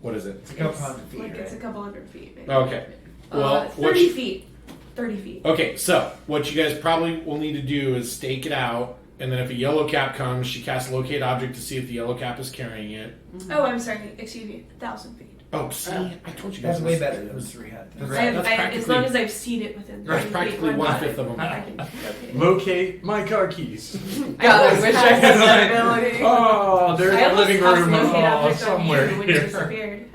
What is it? It's a couple hundred feet, Like right? it's a couple hundred feet. Maybe. Okay. Well, what 30 you- feet. 30 feet. Okay, so what you guys probably will need to do is stake it out, and then if a yellow cap comes, she casts locate object to see if the yellow cap is carrying it. Oh, I'm sorry. Excuse me. 1,000 feet. Oh, see, I told you guys. That's way better it than was- 300. That's As long as I've seen it within 30 That's feet, practically one 1/5 of them. I can locate it. Locate my car keys. God, I wish I had that ability. Oh, there's I a almost living cast room locate object on you somewhere when you here. disappeared.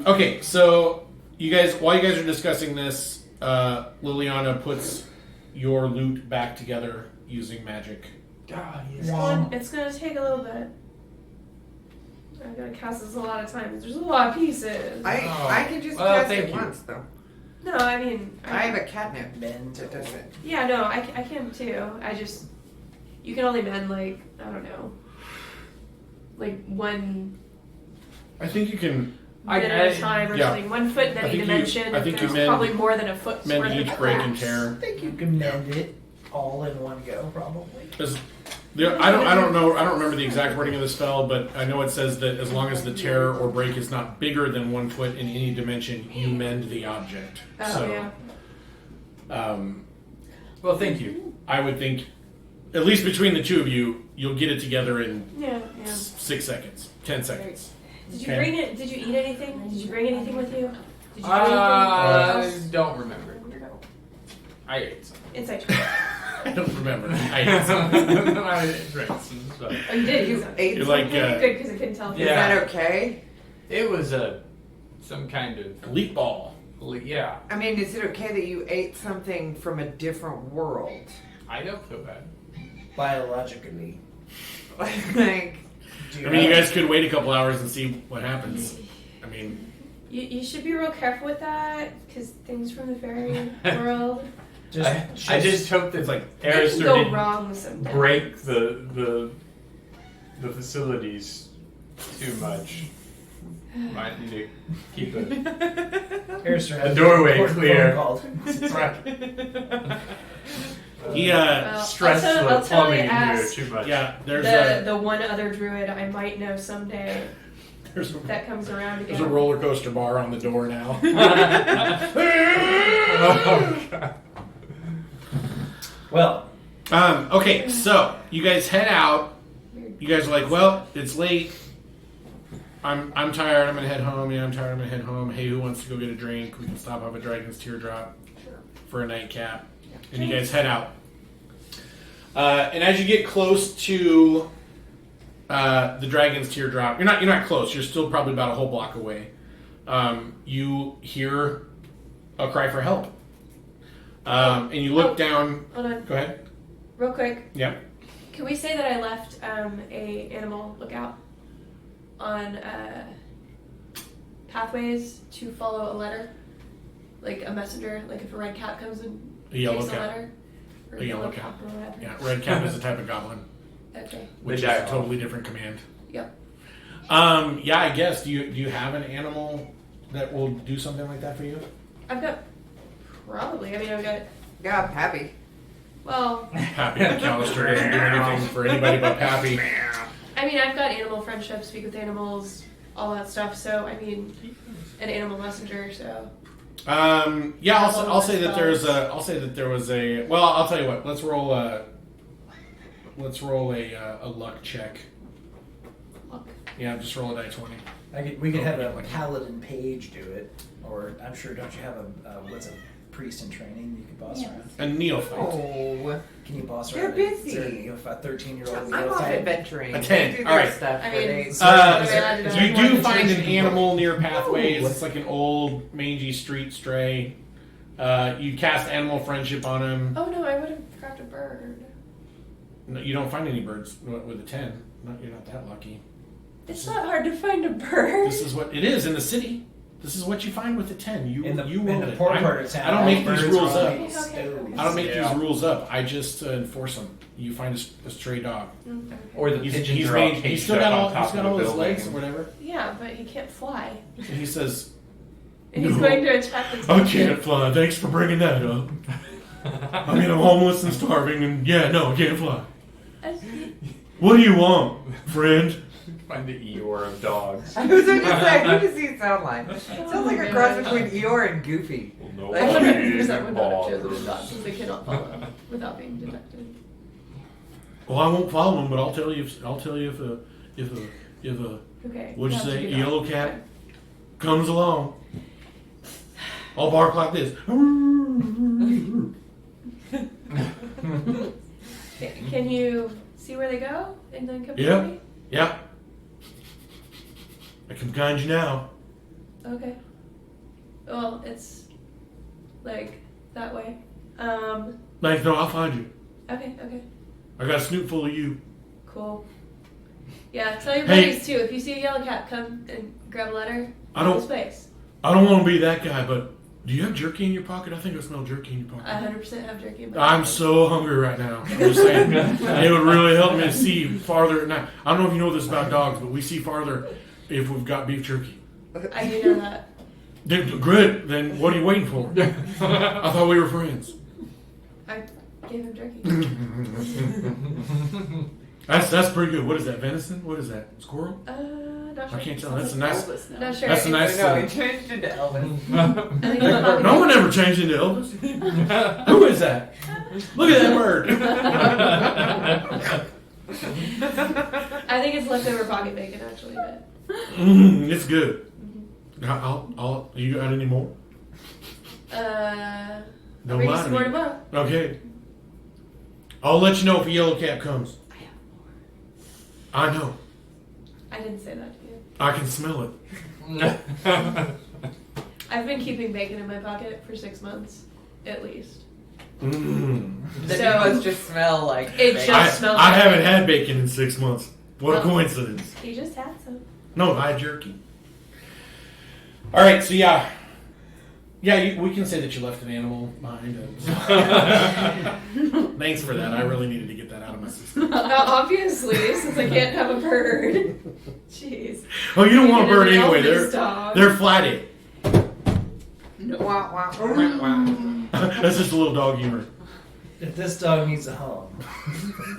Okay, so you guys, while you guys are discussing this, Liliana puts your loot back together using magic. God, It's gonna take a little bit. I'm gonna cast this a lot of times. There's a lot of pieces. I can just Well, cast thank it you. once though. No, I mean, I have a catnip Men that does it. yeah, no, I can too. I just, you can only mend like, I don't know, like one I think you can minute at a time or yeah. something. 1 foot in I any think you- dimension. I think you There's mend- probably more than a foot's worth mend each of break and cracks. tear. I think you can mend it all in one go, probably. I don't remember the exact wording of the spell, but I know it says that as long as the tear or break is not bigger than 1 foot in any dimension, you mend the object. Oh, so, yeah. Well, thank you. I would think, at least between the two of you, you'll get it together in Yeah, yeah. 6 seconds, 10 seconds. Did you Okay. bring it? Did you eat anything? Did you bring anything with you? Did you do I anything? don't remember. I ate some. Inside joke. I don't remember. I ate some. I drank some stuff. Oh, you did. You ate You're like, Good, because I couldn't tell. Is Yeah. that okay? It was some kind of Leap ball. yeah. I mean, is it okay that you ate something from a different world? I don't feel bad. Biologically. Like, Do I mean, you guys could wait a couple hours and see what happens. I mean, You should be real careful with that, because things from the fairy world I just hope that it's like, they can Arister go didn't wrong sometimes. break the facilities too much. Might need to keep it. Harrister has The doorway important clear. phone call. He Well, Stress I'll the totally plumbing here ask too much. yeah. There's the one other druid I might know someday a that comes around there's a again. roller coaster bar on the door now. Oh, God. Well, Okay, so you guys head out. You guys are like, well, it's late. I'm tired. I'm gonna head home. Yeah, I'm tired. I'm gonna head home. Hey, who wants to go get a drink? We can stop off at Dragon's Teardrop for a nightcap. And you guys head out. And as you get close to the Dragon's Teardrop, you're not close. You're still probably about a whole block away. You hear a cry for help. And you look down. Hold on, Go ahead. real quick. Yeah. Can we say that I left a animal lookout on pathways to follow a letter, like a messenger, like if a red cat comes and A yellow takes cat. a letter, or A yellow cat. or whatever. Yeah, Red Cap is a type of goblin, Okay. which is die a off. totally different command. Yep. Yeah, I guess. Do you have an animal that will do something like that for you? I've got probably. I mean, I've got. Yeah, I'm happy. Well, Pappy McAllister doesn't do anything for anybody but Pappy. I mean, I've got animal friendship, speak with animals, all that stuff. So, I mean, an animal messenger. So. Yeah, I'll say that there was a. Well, I'll tell you what. Let's roll a luck check. Look. Yeah, just roll a die 20. we could have a paladin page do it, or I'm sure. Don't you have a what's a priest in training you can boss around? A neophyte. Oh, Can you boss You're around? busy. Is there a neophyte, 13-year-old I'm off neophyte? adventuring. A 10. They do All their right. stuff. I where mean, they- Is You there do one find an that's- animal near pathways. It's like an old mangy street stray. You cast animal friendship on him. Oh no, I would have grabbed a bird. No, you don't find any birds with a 10. You're not that lucky. It's not hard to find a bird. This is what it is in the city. This is what you find with a 10. You In the roll in the it. poor I'm- part of town, I don't make birds these rules are up. on these Okay. stoves. I don't make Yeah. these rules up. I just enforce them. You find a stray dog. Okay. Or the He's pigeons are all he's caged still up got on all top he's got of all the his building. legs or whatever. Yeah, but he can't fly. And he says, And he's No. going to attack the "I can't fly. Thanks for bringing that up. I mean, I'm homeless and starving, and yeah, no, I can't fly. What do you want, friend?" Find the Eeyore of dogs. I was going to say, who does he sound like? It sounds like a cross between Eeyore and Goofy. No I I wonder wonder big if that would not have chosen a balls. dog since they cannot follow without being detected. Well, I won't follow him, but I'll tell you if a Okay. what'd you have to say, do a that. yellow cat comes along. I'll bark like this. Okay. Can you see where they go and then come Yeah. to me? Yeah. I can find you now. Okay. Well, it's like that way. Thanks, no, I'll find you. Okay. Okay. I got a snoot full of you. Cool. Yeah. Tell your Hey. buddies too. If you see a yellow cat, come and grab a letter. I don't- Space. I don't want to be that guy, but do you have jerky in your pocket? I think I smell jerky in your pocket. 100% have jerky in my I'm pocket. so hungry right now. I'm just saying. It would really help me to see farther. Now, I don't know if you know this about dogs, but we see farther if we've got beef jerky. I do know that. Then, good. Then what are you waiting for? I thought we were friends. I gave him jerky. That's pretty good. What is that? Venison? What is that? Squirrel? Not I sure. can't tell. That's a nice. Elvis now. Not sure. That's a nice. No, he changed into Elvis. I think it's a No one ever changed into Elvis. Who is that? Look at that bird. I think it's leftover pocket bacon actually, but It's good. I'll. You got any more? I'll Don't bring you lie some to more me. tomorrow. Okay. I'll let you know if a yellow cat comes. I know. I didn't say that to you. I can smell it. I've been keeping bacon in my pocket for 6 months, at least. Mm. Then So- you must just smell like It bacon. just- smells I like haven't bacon. had bacon in 6 months. What a Oh. coincidence. You just had some. No, I had jerky. All right, so yeah. Yeah, we can say that you left an animal behind. Thanks for that. I really needed to get that out of my system. Obviously, since I can't have a bird. Jeez. Oh, you don't want a bird An anyway. Elvis dog. They're flatted. No. Wah, wah, wah. That's just a little dog humor. If this dog needs a home,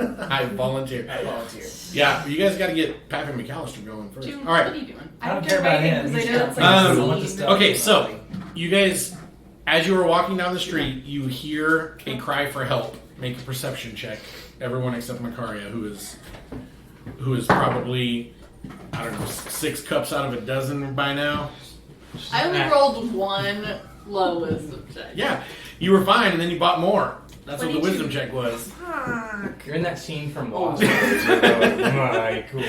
I volunteer. I volunteer. Yeah, you guys got to get Pappy McAllister going first. June, All right. what are you doing? I don't care about him. Because I He's know got it's things. like Um, I want this dog Okay, to so body. you guys, as you were walking down the street, you hear a cry for help. Make a perception check. Everyone except Makaria, who is probably, I don't know, 6 cups out of a dozen by now. I only rolled one low wisdom check. Yeah, you were fine, and then you bought more. That's what the 22. wisdom check was. Fuck. You're in that scene from Lost. My cool.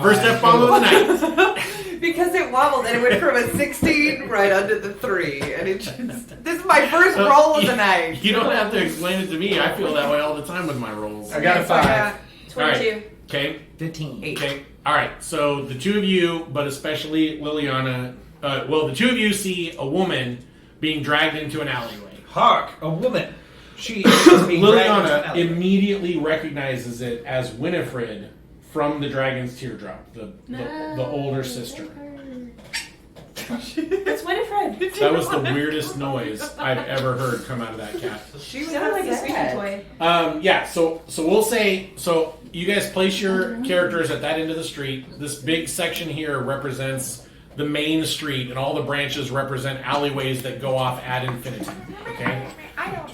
First step, follow the night. Because it wobbled and it went from a 16 right under the 3. And it just. This is my first roll of the night. You don't have to explain it to me. I feel that way all the time with my rolls. I got a 5. 22. Okay. 15. Okay. All right. So the two of you, but especially Liliana, the two of you see a woman being dragged into an alleyway. Hark! A woman. She is being dragged into an Liliana alleyway. immediately recognizes it as Winifred from the Dragon's Teardrop, the older sister. It's Winifred. That was the weirdest noise I've ever heard come out of that cat. She She was sounded like a upset. squeaky toy. Yeah, so we'll say, so you guys place your characters at that end of the street. This big section here represents the main street, and all the branches represent alleyways that go off ad infinitum. Okay?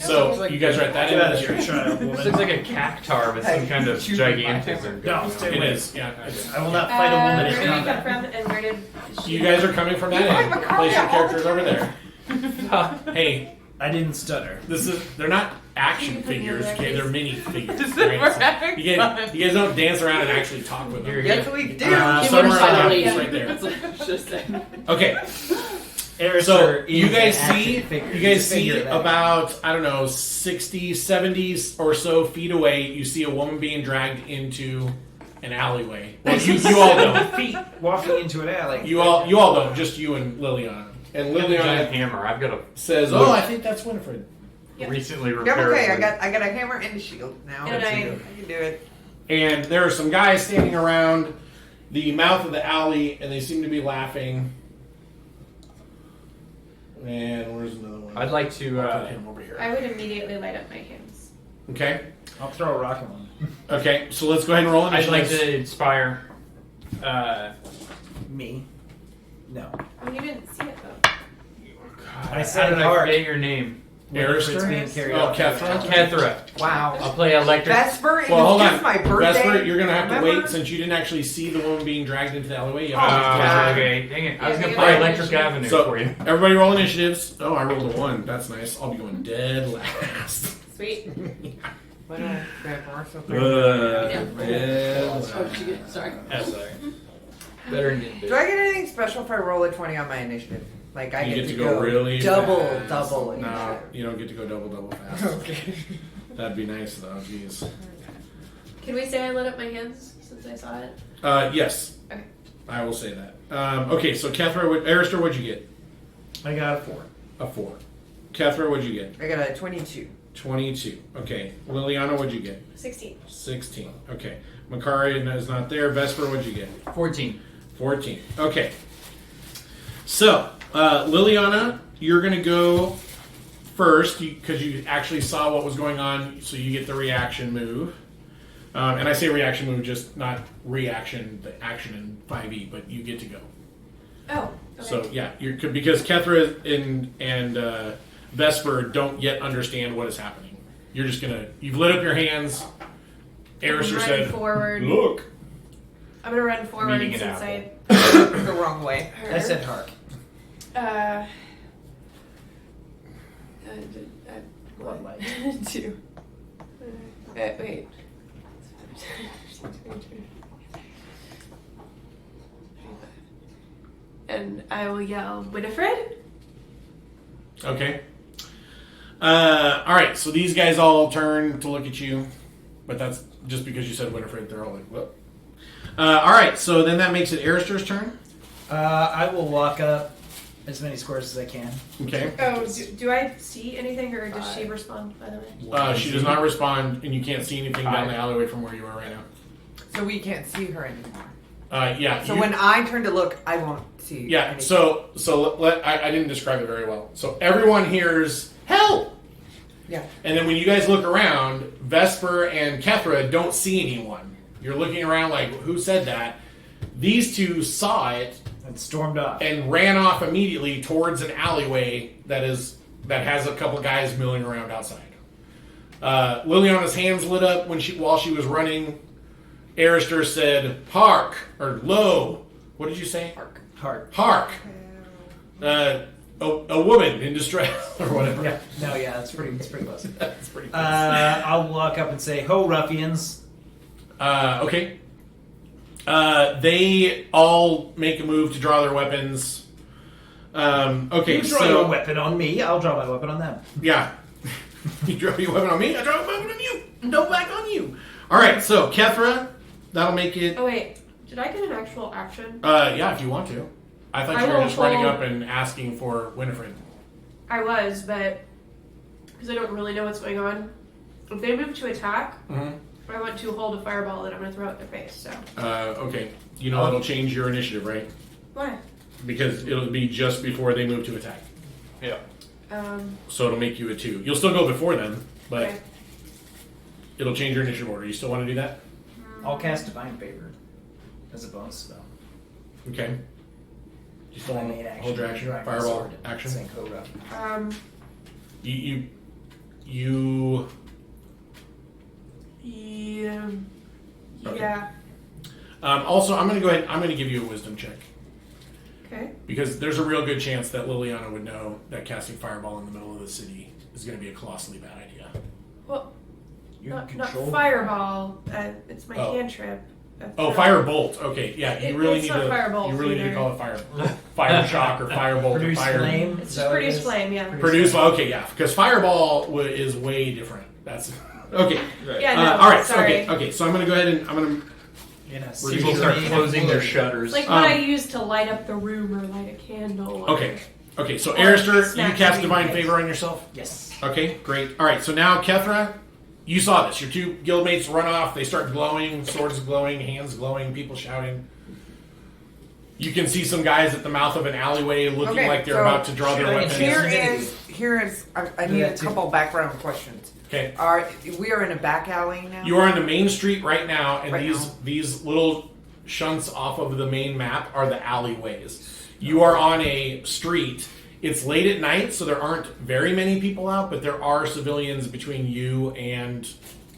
So you guys are at that Get end out of of the here, street. child, This woman. looks like a cactar with some kind of Hey, gigantism. No, going stay on. It away. is, yeah. it's- I will not fight a woman Where in did you come combat. from, and where did she? You guys are coming from that end. Place your characters over there. Hey, I didn't stutter. they're not action figures, okay? They're mini figures. This is right? where So having you guys do don't dance around and actually talk with them. You're Yes, we do. Somewhere around Subtly. it's right there. Just saying. Okay, Arister so is you guys an action see figure. you guys He's a figure see of that. about, I don't know, 60, 70 or so feet away, you see a woman being dragged into an alleyway. Well, you all don't. feet walking into an alley. You all don't. Just you and Liliana. And Giant Liliana hammer. I've got a says, "Oh, I think that's Winifred." Yep. recently Yeah, repaired. okay, I got a hammer and a shield now. And I a can do it. And there are some guys standing around the mouth of the alley, and they seem to be laughing. And where's another one? I'd like to. I'll put him over here. I would immediately light up my hands. Okay. I'll throw a rock at one. Okay. So let's go ahead and roll I'd like initiative. to inspire. Me? No. Oh, you didn't see it though. I How said did I heart. forget your name? It's being Arister? carried Oh, out. Kethra? Kethra. Wow. I'll play electric. Vesper, it Well, was hold just on. my birthday. Vesper, you're gonna have to Remember? wait since you didn't actually see the woman being dragged into the alleyway. You Oh, have to wait till- God. Okay, dang it. I was Yeah, gonna you play got Electric it. Avenue So for you. everybody roll initiatives. Oh, I rolled a 1. That's nice. I'll be going dead last. Sweet. What a Vesper, so Dead Oh, last. she did. Sorry. Sorry. Better than you Do I get anything special if I roll a 20 on my initiative? Like I You get to go really double fast. double No, initiative. you don't get to go double fast. Okay. That'd be nice though. Jeez. Can we say I lit up my hands since I saw it? Yes. Okay. I will say that. Okay, so Kethra, Arister, what'd you get? I got a 4. A 4. Kethra, what'd you get? I got a 22. 22. Okay. Liliana, what'd you get? 16. 16. Okay. Makaria is not there. Vesper, what'd you get? 14. 14. Okay. So, Liliana, you're going to go first because you actually saw what was going on, so you get the reaction move. And I say reaction move, just not reaction, the action in 5e, but you get to go. Oh. Okay. So, yeah, because Kethra and Vesper don't yet understand what is happening. You're just going to, you've lit up your hands. Arister Run said, forward. look. I'm gonna run forward Meeting an since I The wrong way. heard. I said hark. What light? 2. Wait. And I will yell, Winifred? Okay. All right, so these guys all turn to look at you, but that's just because you said Winifred. They're all like, "What?" All right, so then that makes it Arister's turn. I will walk up as many squares as I can. Okay. Oh, do I see anything or does she respond, by the way? She does not respond, and you can't see anything down the alleyway from where you are right now. So we can't see her anymore. Yeah. So when I turn to look, I won't see. Yeah. anything. So I didn't describe it very well. So everyone hears help. Yeah. And then when you guys look around, Vesper and Kethra don't see anyone. You're looking around like, who said that? These two saw it And stormed off. and ran off immediately towards an alleyway that has a couple guys milling around outside. Liliana's hands lit up while she was running. Arister said, "Hark," or "Lo." What did you say? Hard. Hark. A woman in distress or whatever. Yeah. No, yeah, it's pretty close. That's pretty close. I'll walk up and say, "Ho, ruffians!" Okay. They all make a move to draw their weapons. Okay, You draw your weapon on me. I'll draw my weapon on them. Yeah. You draw your weapon on me, I draw my weapon on you. No back on you. Alright, so Kethra, that'll make it... Oh wait, did I get an actual action? Yeah, if you want to. I thought I you were will just running hold- up and asking for Winifred. I was, but because I don't really know what's going on. If they move to attack, I want to hold a fireball that I'm going to throw at their face. So Okay. You know that'll change your initiative, right? why? Because it'll be just before they move to attack. Yeah. So it'll make you a 2. You'll still go before them, but Okay. it'll change your initiative order. You still want to do that? I'll cast Divine Favor as a bonus spell. Okay. You still want Main to action, hold your action? drawing my Fireball sword, action? saying, "Ho, ruffian." You Yeah. Okay. Yeah. also, I'm going to go ahead. I'm going to give you a wisdom check Okay. because there's a real good chance that Liliana would know that casting fireball in the middle of the city is going to be a colossally bad idea. Well, You not control. fireball. It's my Oh. cantrip. Oh, firebolt. Okay, yeah. You really It's need not to. firebolt You really need to either. call it fire shock or firebolt or Produce fire. flame. It's Is just that what it produce is? flame. Yeah. Produce. Okay, yeah. Because fireball is way different. That's okay. Yeah. No. All right. Sorry. Okay. So I'm going to go ahead and I'm going to. People start closing their shutters. Like what I use to light up the room or light a candle. Or, Okay. Okay. So Or Arister, you snack cast food, divine yes. favor on yourself. Yes. Okay, great. All right, so now Kethra, you saw this. Your two guildmates run off. They start glowing, swords glowing, hands glowing, people shouting. You can see some guys at the mouth of an alleyway looking Okay, like they're so about to draw their should I weapons. Here is. I need a couple background questions. Okay, We are in a back alley now. you are on the main street right now, and Right these little shunts off of the main map are the alleyways. You are on a street. It's late at night, so there aren't very many people out, but there are civilians between you and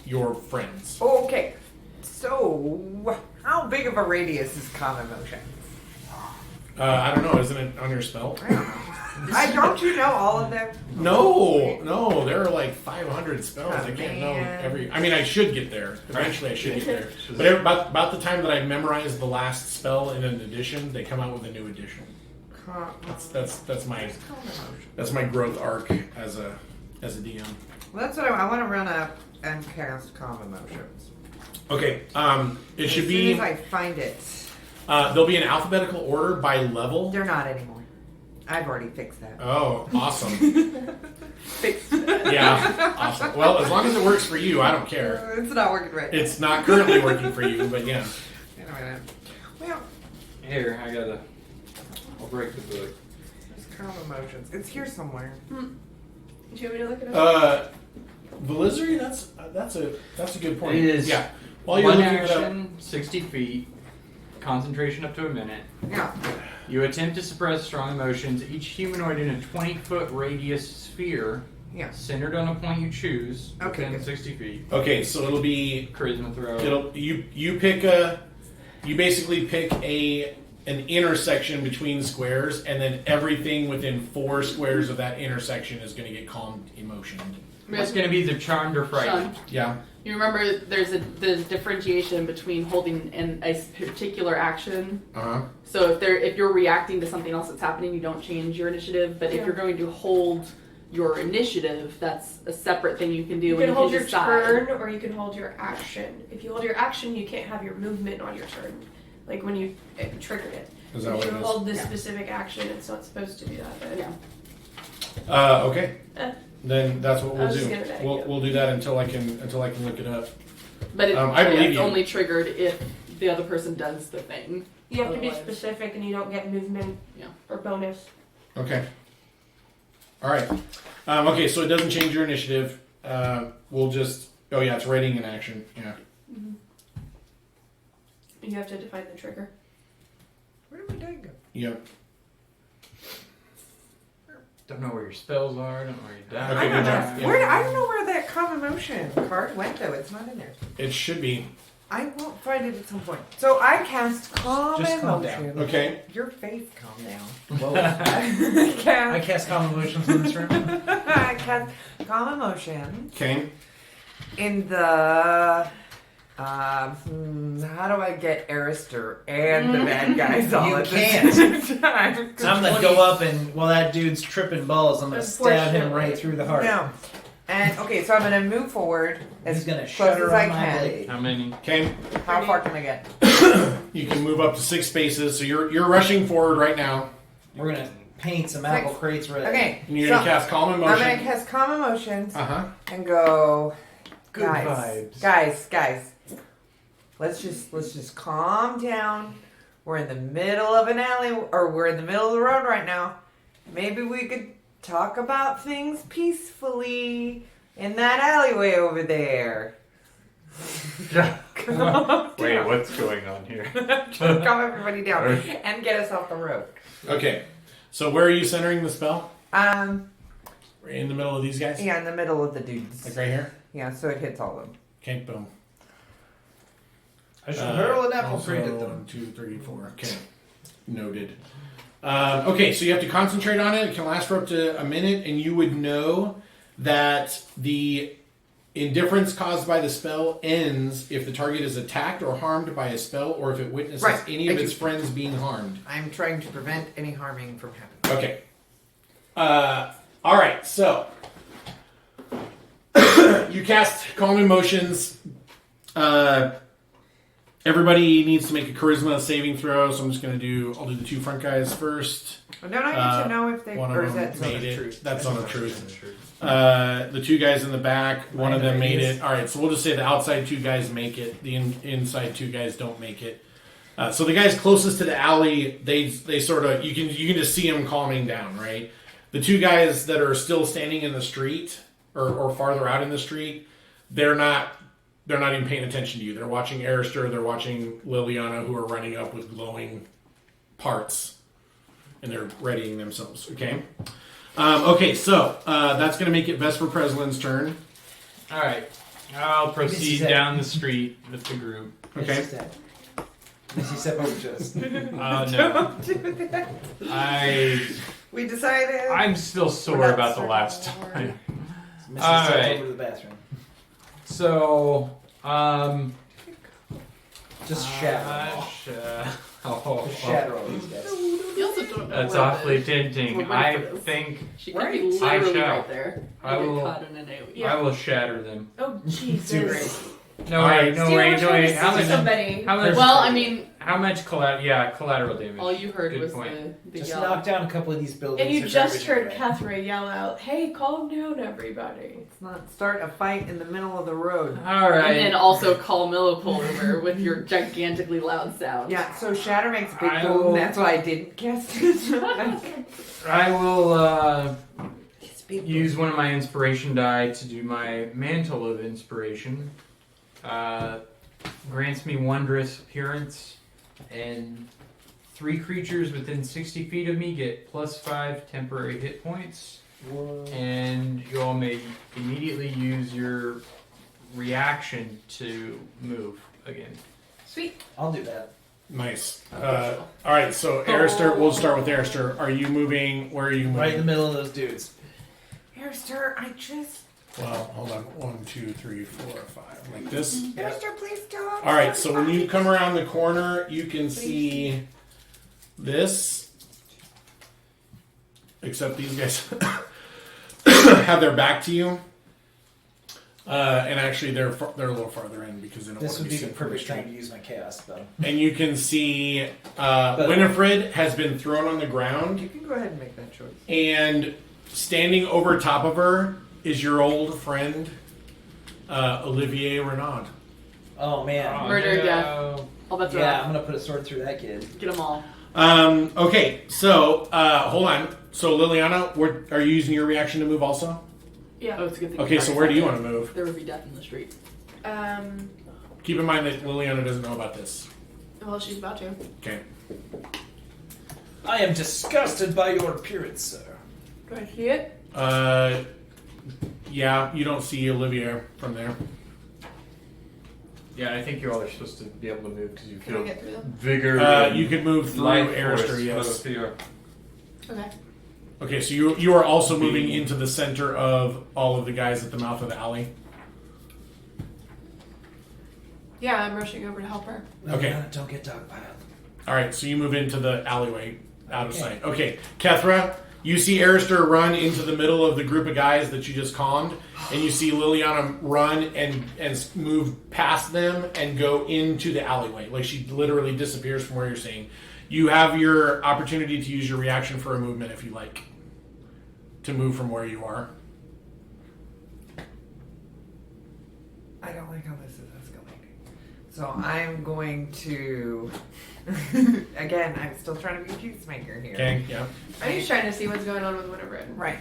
your friends. Okay. So, how big of a radius is common motion? I don't know. Isn't it on your spell? Don't you know all of them? No. There are like 500 spells. Oh, I can't know man. every. I mean, I should get there. Eventually, I should get there. But about the time that I memorized the last spell in an edition, they come out with a new edition. That's my growth arc as a DM. Well, that's what I want to run up and cast common motions. Okay. It should As be. soon as I find it. There'll be an alphabetical order by level. They're not anymore. I've already fixed that. Oh, awesome. Fixed. Yeah, awesome. Well, as long as it works for you, I don't care. It's not working right. It's not currently working for you, but yeah. Anyway, well, Here, I'll break the book. there's common motions. It's here somewhere. Do you want me to look it up? Velizery, that's a good point. It is Yeah. While you're one looking it up, action, 60 feet, concentration up to a minute. Yeah. You attempt to suppress strong emotions. Each humanoid in a 20-foot radius sphere, Yeah. centered on a point you choose, Okay, within good. 60 feet. okay, so it'll be Charisma throw. you basically pick an intersection between squares, and then everything within 4 squares of that intersection is going to get calmed emotion. It's going to be the charmed or frightened. Sean, Yeah. you remember there's the differentiation between holding a particular action. So if you're reacting to something else that's happening, you don't change your initiative. But if Yeah. you're going to hold your initiative, that's a separate thing you can do. You and can hold your decide. turn, or you can hold your action. If you hold your action, you can't have your movement on your turn, like when you triggered it. Is that If what you it is? hold this Yeah. specific action, it's not supposed to do that. But Yeah. Okay. Then that's what I we'll was do. gonna We'll do that until I can look it up. But I believe it's you. only triggered if the other person does the thing. You have to be Otherwise- specific, and you don't get movement Yeah. or bonus. Okay. All right. Okay, so it doesn't change your initiative. We'll just. Oh yeah, it's writing in action. Yeah. And you have to define the trigger. Where did my die go? Yep. Don't know where your spells are. Don't know where your die. Okay, I good don't job. know. Yeah. Where, I don't know where that calm emotion card went though. It's not in there. It should be. I won't find it at some point. So I cast calm Just calm down. emotion. Okay. Your face calm down. Whoa. I I cast calm emotions in this room. I cast calm emotion Okay. in the. How do I get Arister and the bad guys all You at can't. the same time? I'm gonna go up and while that dude's tripping balls, I'm gonna stab him right through the heart. No. And okay, so I'm gonna move forward as He's gonna close shudder as I on my can. blade. How many? Okay. How far can I get? You can move up to 6 spaces, so you're rushing forward right now. We're gonna paint some apple crates red. Okay. And you're gonna cast calm I'm emotion. gonna cast calm emotions Uh-huh. and go. Good guys, vibes. guys. Let's just calm down. We're in the middle of an alley, or we're in the middle of the road right now. Maybe we could talk about things peacefully in that alleyway over there. Wait, what's going on here? Calm everybody down and get us off the road. Okay. So where are you centering the spell? Right In the middle of these guys? Yeah, in the middle of the dudes. Like right here? Yeah, so it hits all of them. Okay, boom. I shall hurl an apple also crate at them. 1, 2, 3, 4. Okay. Noted. Okay, so you have to concentrate on it. It can last for up to a minute, and you would know that the indifference caused by the spell ends if the target is attacked or harmed by a spell, or if it witnesses Right. any of Thank its you. friends being harmed. I'm trying to prevent any harming from happening. Okay. All right. So you cast Calm Emotions. Everybody needs to make a Charisma saving throw. So I'm just going to do. I'll do the 2 front guys first. Well, don't I need to know if they One or of is them that zone made of it. truth? That's Zone of Truth. The 2 guys in the back. One of them made it. All right. So we'll just say the outside 2 guys make it. The inside 2 guys don't make it. So the guys closest to the alley, they sort of you can just see them calming down, right? The 2 guys that are still standing in the street or farther out in the street, they're not even paying attention to you. They're watching Arister, they're watching Liliana, who are running up with glowing parts, and they're readying themselves. Okay. Okay, so that's going to make it Vesper Preslin's turn. All right. I'll proceed This is it. down the street with the group. Okay. Missy step over to us. No. Don't do that. We decided. I'm still We're sore not about the starting last war. time. Missy All step right. over to the bathroom. So, Just shatter. Just shatter all these guys. You also don't know That's where awfully the tempting. woman I is. think She could Right. be literally shall. right there. I You will- get caught in an AoE. I will shatter them. Oh, Do Jesus. No, All right. wait, no, Steal wait, a no, try wait. to How see much? somebody. How much? Well, I mean, How much collateral damage? all you heard Good was point. the Just yell. knock down a couple of these buildings. And you if just they're heard vision Catherine yell out, "Hey, calm down, everybody." Let's not start a fight in the middle of the road. All right. And then also call Millipole over with your gigantically loud sound. Yeah, so shatter makes a big I boom. will- That's why I didn't cast it. I will It's a big use one of my inspiration die to do my mantle of inspiration. Grants me wondrous appearance, and 3 creatures within 60 feet of me get +5 temporary hit points. Whoa. And you all may immediately use your reaction to move again. Sweet. I'll do that. Nice. All right, so Arister, we'll start with Arister. Are you moving? Where are you moving? Right in the middle of those dudes. Arister, I just. Well, hold on. 1, 2, 3, 4, 5. Like this. Arister, please stop. All right, so when you come around the corner, you can see this. Except these guys have their back to you. And actually, they're a little farther in because they don't This want to would be be the seen from the perfect time street. to use my chaos spell. And you can see Winifred has been thrown on the ground, You can go ahead and make that choice. and standing over top of her is your old friend, Olivier Renaud. Oh man. Murder, no. All bets are Yeah, off. I'm gonna put a sword through that kid. Get them all. Okay, so hold on. So Liliana, are you using your reaction to move also? Yeah. Oh, it's a good thing. Okay, so where do you want to move? There would be death in the street. Keep in mind that Liliana doesn't know about this. Well, she's about to. Okay. I am disgusted by your appearance, sir. Do I see it? Yeah, you don't see Olivier from there. Yeah, I think you all are supposed to be able to move because you Can I feel get through them? vigor. You can move through life Arister, force yes. flow through. Okay. Okay, so you are also moving into the center of all of the guys at the mouth of the alley. Yeah, I'm rushing over to help her. Okay. Don't get dogpiled. All right, so you move into the alleyway out of sight. Okay, Kethra, you see Arister run into the middle of the group of guys that you just calmed, and you see Liliana run and move past them and go into the alleyway. Like she literally disappears from where you're seeing. You have your opportunity to use your reaction for a movement if you like to move from where you are. I don't like how this is escalating. So I'm going to. Again, I'm still trying to be a peacemaker here. Okay, yeah. I'm just trying to see what's going on with Winifred. Right.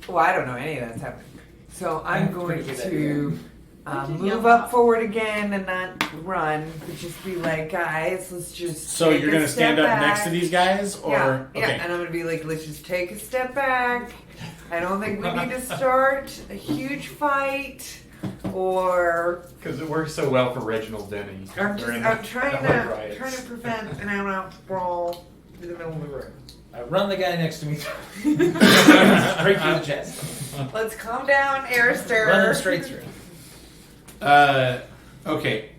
Well, I don't know any of that's happening. So I'm going pretty good to Did move yell up out. forward again and not run, but just be like, guys, let's just. So take you're a going to stand step up next to back. these guys? Or Yeah, yeah, okay. and I'm gonna be like, let's just take a step back. I don't think we need to start a huge fight, or Because it works so well for Reginald Denny. I'm during trying the to riots. prevent an out brawl in the middle of the room. I run the guy next to me straight through the chest. Let's calm down, Arister. Run him straight through. Okay.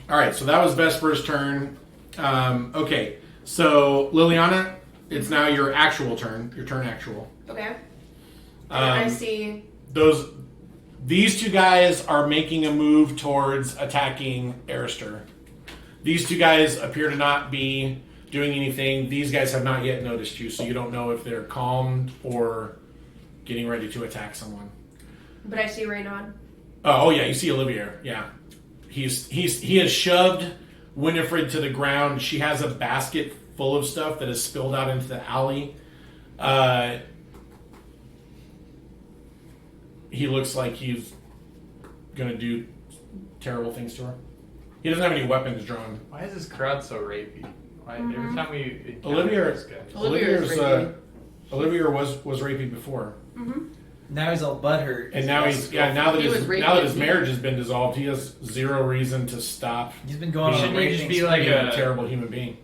All right, so that was Vesper's turn. Okay, so Liliana, it's now your actual turn. Your turn actual. Okay. And I Um, see. These two guys are making a move towards attacking Arister. These two guys appear to not be doing anything. These guys have not yet noticed you, so you don't know if they're calmed or getting ready to attack someone. But I see Raynon. Oh yeah, you see Olivier. Yeah, he has shoved Winifred to the ground. She has a basket full of stuff that has spilled out into the alley. He looks like he's gonna do terrible things to her. He doesn't have any weapons drawn. Why is this crowd so rapey? Why, every time we encounter Olivier- this guy. Olivier's rapey. Olivier was rapey before, Now he's all butthurt. and now he's now that He was rapey now that as his me. marriage has been dissolved, he has zero reason to stop He's been going being, on Shouldn't he just raping be like being a a terrible human being.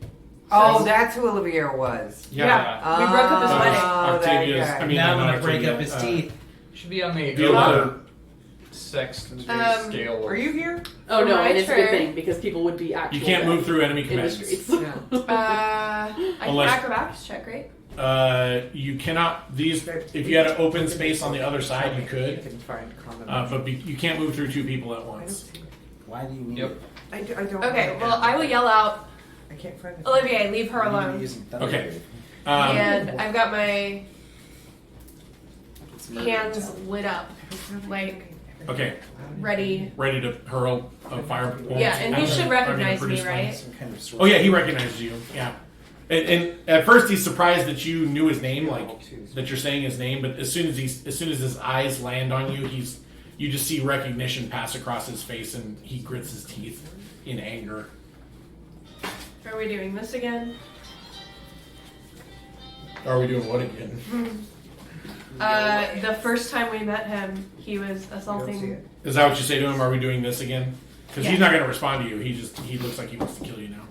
Oh, that's who Olivier was. Yeah. We broke up his Uh, wedding. Octavia's- that guy. I mean, now I'm not gonna break Octavia, up his teeth. Should be on the The other- sex scale. Are you here? Oh no, My and it's a good turn. thing because people would be actually. You can't move through enemy in the commands. streets. Yeah. I can Unless- acrobatics check, right? You cannot. If you had an open space on the other side, you You could. can find common. You can't move through two people at I don't once. see it. Why do you need Yep. it? I don't. Okay, know. well, I will yell out, I can't find it. Olivier, leave her You need to be alone. using thunder Okay. wave. And I've got my It's murder hands mentality. lit up, like Okay, ready. ready to hurl a fireball. Yeah, and he should recognize me, right? Some kind of sword. Oh yeah, he recognizes you. Yeah, and at first he's surprised that you knew his name, like that you're saying his name. But as soon as his eyes land on you, you just see recognition pass across his face, and he grits his teeth in anger. Are we doing this again? Are we doing what again? The first time we met him, he was You don't see assaulting. it. Is that what you say to him? Are we doing this again? Because Yeah. he's not going to respond to you. He looks like he wants to kill you now.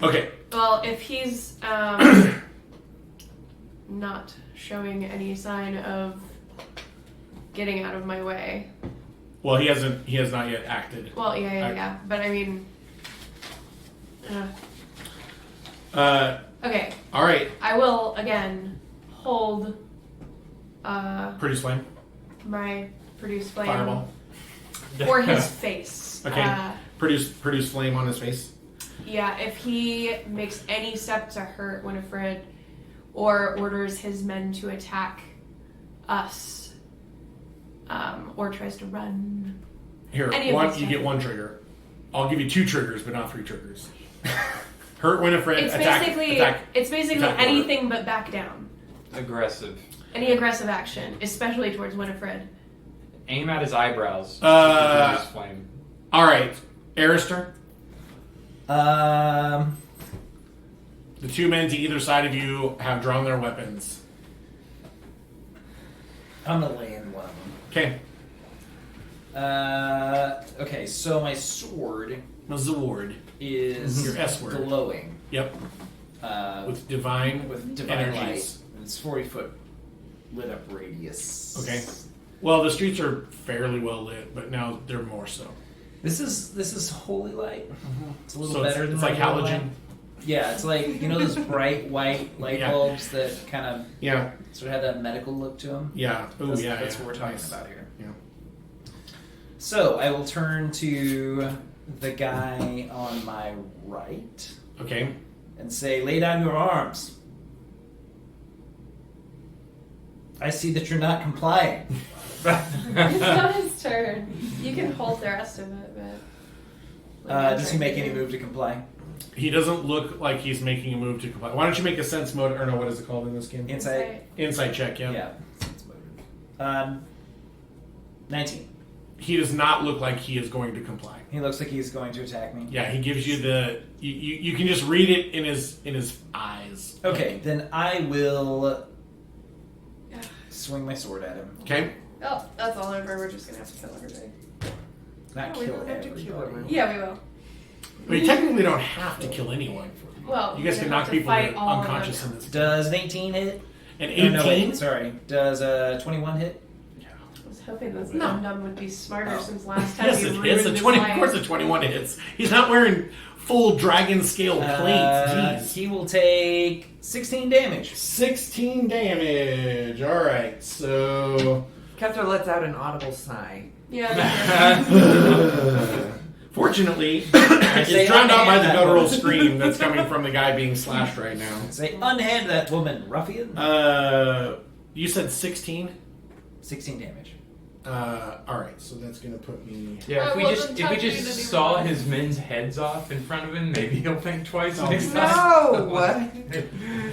Okay. Well, if he's not showing any sign of getting out of my way. Well, he has not yet acted. Well, yeah. I- But I mean. Okay, All right. I will again hold Produce flame. my produce flame Fireball. for his face. Okay. Produce flame on his face. Yeah, if he makes any step to hurt Winifred or orders his men to attack us, or tries to run, Here, Any of one. these You stuff. get 1 trigger. I'll give you 2 triggers, but not 3 triggers. Hurt Winifred. It's attack. basically Attack. attack Warder. anything but back down. Aggressive. Any aggressive action, especially towards Winifred. Aim at his eyebrows. His flame. All right, Arister. Um, The 2 men to either side of you have drawn their weapons. I'm gonna land one of them. Okay, Okay, so my sword Mazord. is Your S word. glowing. Yep, with divine divine light. energies. It's 40-foot lit up radius. Okay. Well, the streets are fairly well lit, but now they're more so. This is holy light. It's a little So better than it's like regular halogen. light. Yeah, it's like those bright white light Yeah. bulbs that kind of Yeah, sort of have that medical look to them. yeah. Oh, That's, yeah. that's yeah. what we're talking Nice. about here. Yeah. So I will turn to the guy on my right Okay. and say, "Lay down your arms." I see that you're not complying. It's not his turn. You can hold the rest of it, but. Does he make any move to comply? He doesn't look like he's making a move to comply. Why don't you make a sense mode, or no, what is it called in this game? Insight. Insight check, yeah. Yeah. 19. He does not look like he is going to comply. He looks like he's going to attack me. Yeah, he gives you the. You can just read it in his eyes. Okay, then I will swing my sword at him. Okay. Oh, that's all over. We're just gonna have to kill everybody. Not No, we kill don't have to kill everybody. everyone. Yeah, we will. We technically don't have to kill anyone. Well, You guys we're can gonna knock have to people fight all of unconscious them. in this. Does an 18 hit? An Oh, 18. no, wait, sorry. Does a 21 hit? I was hoping this No. dum-dum would be smarter since last time Yes, you it ruined hits. A his 20. Of life. course, a 21 hits. He's not wearing full dragon scale plates. Jeez. He will take 16 damage. 16 damage. All right, so. Kethra lets out an audible sigh. Yeah. Fortunately, say it's drowned out by the unhand that guttural woman. scream that's coming from the guy being slashed right now. Say, unhand that woman, ruffian. You said 16? 16 damage. All right, so that's gonna put me. Yeah, I if we wasn't just touching the saw demon. his men's heads off in front of him, maybe he'll think twice Oh, next time. No! What?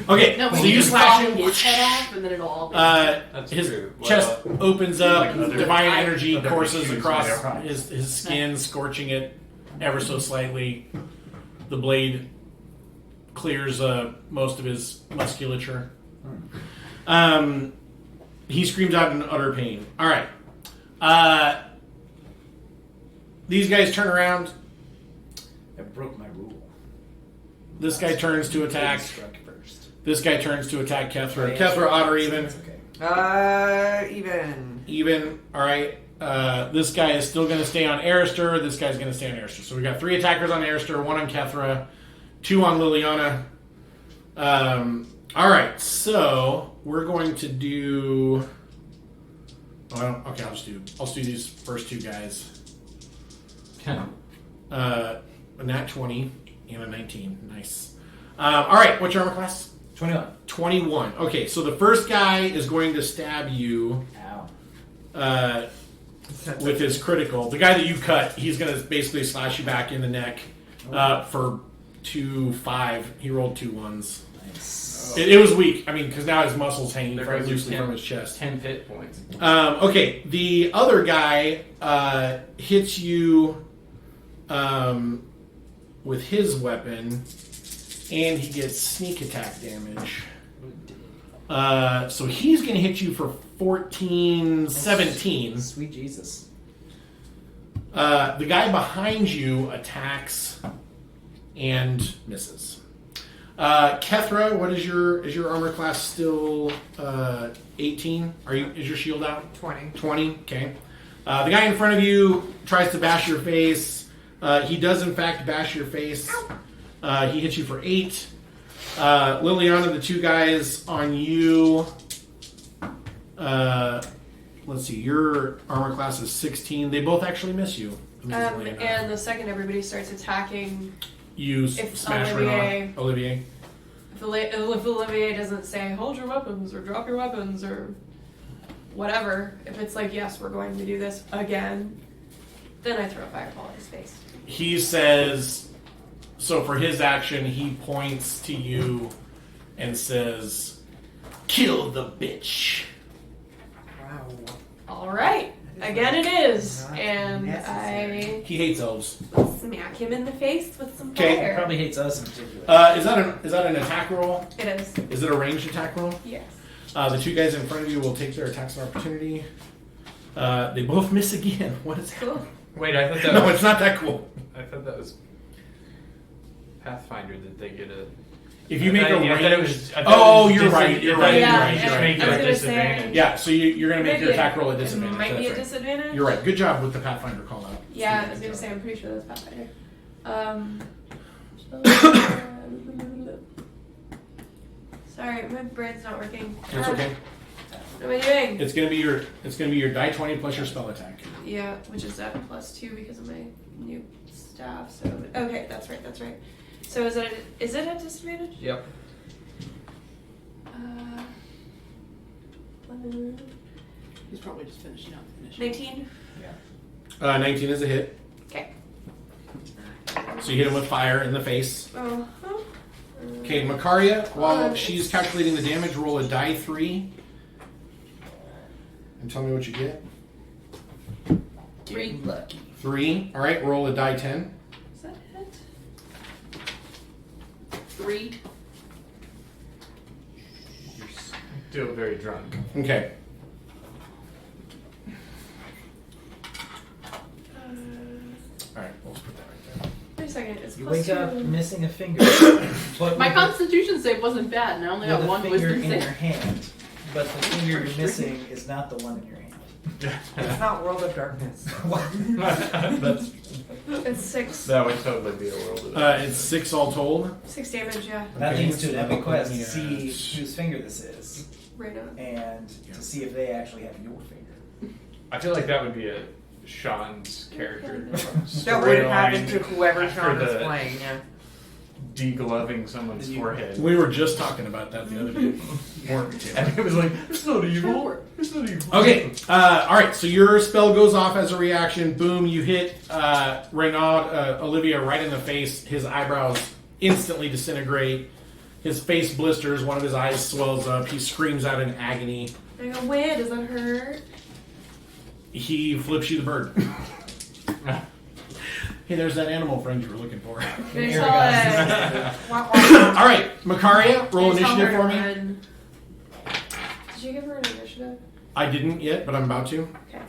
Okay, No, so but you you slash slash him. his head off, and then it'll all be. That's His true. Well, chest opens up, like other- divine energy other courses issues across there. his skin, scorching it ever so slightly. The blade clears most of his musculature. He screams out in utter pain. All right. These guys turn around. I broke my rule. This guy turns to attack. Struck first. This guy turns to attack Kethra. Kethra, odd or even? It's okay. Even. Even. All right. This guy is still going to stay on Arister. This guy's going to stay on Arister. So we got 3 attackers on Arister, 1 on Kethra, 2 on Liliana. All right. So we're going to do. Okay, I'll just do these first 2 guys. A nat 20 and a 19. Nice. All right. What's your armor class? 21. 21. Okay, so the first guy is going to stab you Ow. with his critical. The guy that you cut, he's going to basically slash you back in the neck for 2-5. He rolled 2 1s. Nice. It was weak. I mean, because now his muscle's hanging There from, goes loosely your from his chest. 10 hit points. Okay, the other guy hits you with his weapon, and he gets sneak attack damage. So he's going to hit you for 17. Sweet Jesus. The guy behind you attacks and misses. Kethra, what is your armor class still 18? Is your shield out? 20. 20. Okay. The guy in front of you tries to bash your face. He does in fact bash your face. He hits you for 8. Liliana, the 2 guys on you. Let's see. Your armor class is 16. They both actually miss you. amazingly enough. And the second everybody starts attacking, You if smash Olivier- her on Olivier. if Olivier doesn't say hold your weapons or drop your weapons or whatever, if it's like yes, we're going to do this again, Then I throw a fireball at his face. He says, so for his action, he points to you and says, "Kill the bitch." Wow. All right. Again, it is, Not and necessary. He hates elves. I smack him in the face with some Okay. fire. Probably hates us in particular. Is that an attack roll? It is. Is it a ranged attack roll? Yes. The two guys in front of you will take their attacks of opportunity. They both miss again. What is that? Cool. Wait, I thought that No, was, it's not that cool. I thought that was Pathfinder that they get a. If you make a I thought it range. was- I thought Oh, it was you're right. You're right. You're Yeah, right. yeah. You're right. Make it I was a gonna say- disadvantage. Yeah, so you're going to make your Maybe attack roll at it disadvantage. might be a That's right. disadvantage. You're right. Good job with the Pathfinder call out. Yeah, I was gonna say I'm pretty sure that's Pathfinder. Sorry, my brain's not working. That's okay. What am I doing? It's gonna be your die 20 plus your spell attack. Yeah, which is at +2 because of my new staff. So okay, that's right. That's right. So is it a disadvantage? Yep. 11, He's probably just finishing up. 19. 19 is a hit. Okay. So you hit him with fire in the face. Oh. Okay, Makaria, while she's calculating the damage, roll a die 3. And tell me what you get. 3. Lucky. 3. Alright, roll a die 10. Is that it? 3. You're still very drunk. Okay. Alright, we'll just put that right there. Wait a second. It's You +2. wake up missing a finger. But My with Constitution save wasn't bad, and I only with got a one finger wisdom in your save. hand. But the finger you're missing is not the one in your hand. It's not World of Darkness. That's, It's 6. that would totally be a world of It's 6 all told. 6 damage. Yeah. That Okay, leads to an so epic quest to yeah. see whose finger this is, Right on. and to see if they actually have your finger. I feel like that would be a Sean's character. That would happen storyline to whoever after Sean is the playing, yeah. Degloving someone's forehead. We were just talking about that the other day. Weren't we, Taylor? And it was like, it's not evil. It's not evil. Okay, alright, so your spell goes off as a reaction. Boom, you hit Olivier right in the face. His eyebrows instantly disintegrate. His face blisters, one of his eyes swells up. He screams out in agony. I go, wait, does that hurt? He flips you the bird. Hey, there's that animal friend you were looking for. Finish Arragas. Alright, Makaria, roll initiative for me. Did you give her an initiative? I didn't yet, but I'm about to. Okay.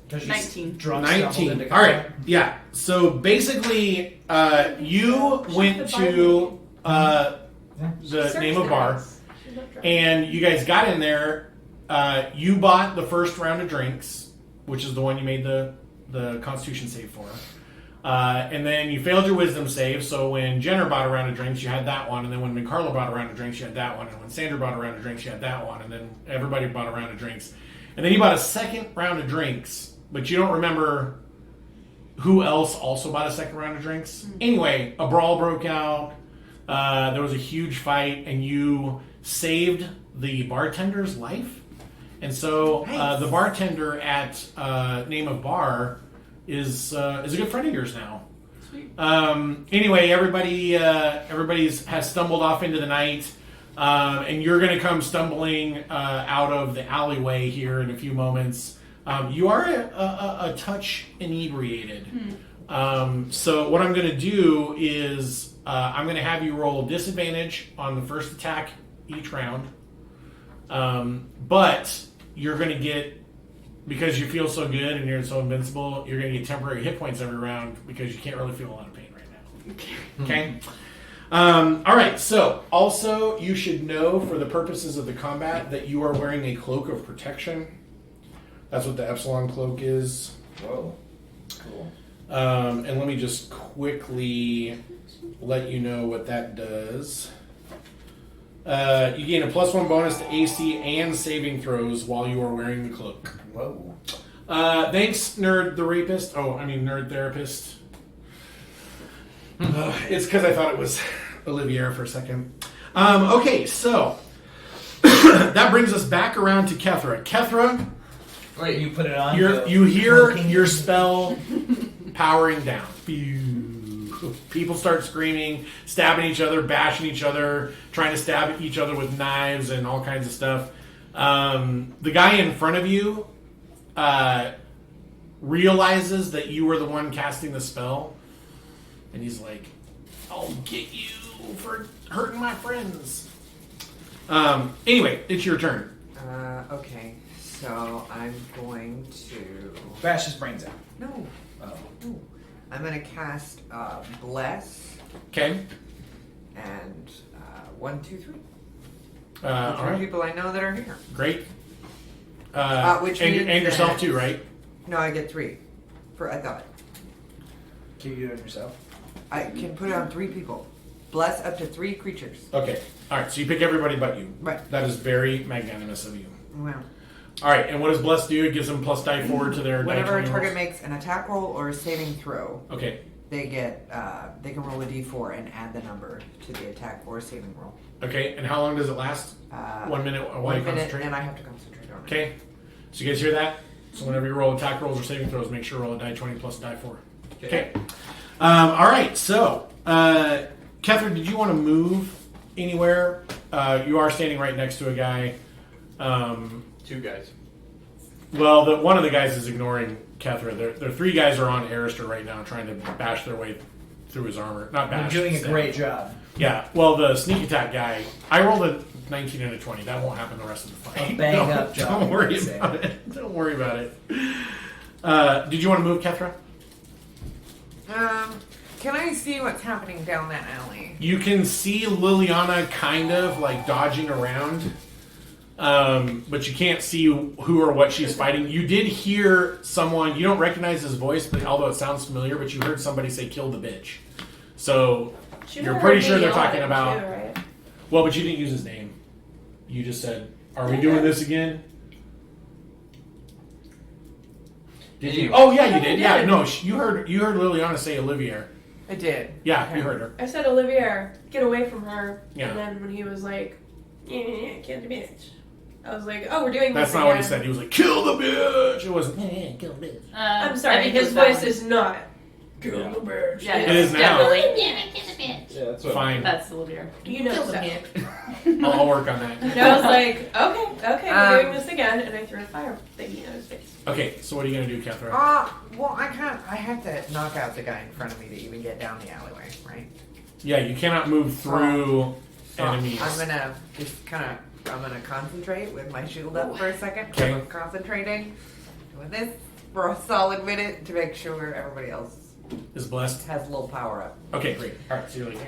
Does she 19. drunk stumbled 19. into All right. combat? Yeah. So basically, you went to the name of bar, She's not drunk. and you guys got in there. You bought the first round of drinks, which is the one you made the Constitution save for. And then you failed your wisdom save, so when Jenner bought a round of drinks, you had that one, and then when Carla bought a round of drinks, you had that one, and when Sandra bought a round of drinks, you had that one, and then everybody bought a round of drinks. And then you bought a second round of drinks, but you don't remember who else also bought a second round of drinks. Anyway, a brawl broke out, there was a huge fight, and you saved the bartender's life. And so the bartender at Name of Bar is a good friend of yours now. Sweet. Anyway, everybody's has stumbled off into the night, and you're going to come stumbling out of the alleyway here in a few moments. You are a touch inebriated. So what I'm going to do is I'm going to have you roll disadvantage on the first attack each round, but you're going to get, because you feel so good and you're so invincible, you're going to get temporary hit points every round because you can't really feel a lot of pain right now. Okay? All right, so also you should know for the purposes of the combat that you are wearing a cloak of protection. That's what the Epsilon cloak is. Whoa. Cool. And let me just quickly let you know what that does. You gain a +1 bonus to AC and saving throws while you are wearing the cloak. Whoa. Thanks, Nerd the Rapist. Nerd Therapist. It's because I thought it was Olivier for a second. Okay, so that brings us back around to Kethra. Kethra, Wait, you put it on? you hear your spell powering down. People start screaming, stabbing each other, bashing each other, trying to stab each other with knives and all kinds of stuff. The guy in front of you realizes that you were the one casting the spell, and he's like, I'll get you for hurting my friends. Anyway, it's your turn. Okay, so I'm going to... Bash his brains out. No. Oh. No. I'm going to cast Bless Okay. and 1, 2, 3. All Three right. people I know that are here. Great. Which and means yourself that- too, right? No, I get 3. I thought. Can you do it yourself? I can put it on 3 people. Bless up to 3 creatures. Okay. All right. So you pick everybody but you. Right. That is very magnanimous of you. Wow. All right. And what does Bless do? It gives them plus die 4 to their die Whenever a 20 target rolls. makes an attack roll or a saving throw, Okay. they get they can roll a d4 and add the number to the attack or saving roll. Okay. And how long does it last? 1 minute while 1 you minute, concentrate? and I have to concentrate on it. Okay. So you guys hear that? So whenever you roll attack rolls or saving throws, make sure to roll a die 20 plus die 4. Okay. All right. So, Catherine, did you want to move anywhere? You are standing right next to a guy. 2 guys. Well, one of the guys is ignoring Catherine. There 3 guys are on Arister right now trying to bash their way through his armor. Not You're bash. doing a stab. great job. Yeah. Well, the sneak attack guy, I rolled a 19 and a 20. That won't happen the rest of the fight. A bang up job, Don't worry I'd say. about it. Don't worry about it. Did you want to move, Catherine? Can I see what's happening down that alley? You can see Liliana kind of like dodging around, but you can't see who or what she's fighting. You did hear someone, you don't recognize his voice, but although it sounds familiar, but you heard somebody say, kill the bitch. So you're pretty sure they're talking about... Too, right? Well, but you didn't use his name. You just said, are we doing this again? Did you? Oh, yeah, you did. Yeah, no, you heard Liliana say Olivier. I did. Yeah, Okay. you heard her. I said, Olivier, get away from her. Yeah. And then when he was like, kill the bitch, I was like, oh, we're doing That's this not again. what he said. He was like, kill the bitch. It wasn't, kill the bitch. I'm sorry, his voice is not. Kill the bitch. Yeah, It is now. definitely. Yeah, that's what Fine. That's Olivier. You know stuff. I'll work on that. And I was like, okay, we're doing this again, and I threw a fire thingy at his face. Okay, so what are you going to do, Catherine? Well, I have to knock out the guy in front of me to even get down the alleyway, right? Yeah, you cannot move through So enemies. I'm gonna just I'm gonna concentrate with my shield up for a second. Okay. I'm concentrating with this for a solid minute to make sure everybody else Is blessed. has a little power up. Okay, great. All right, so you're like,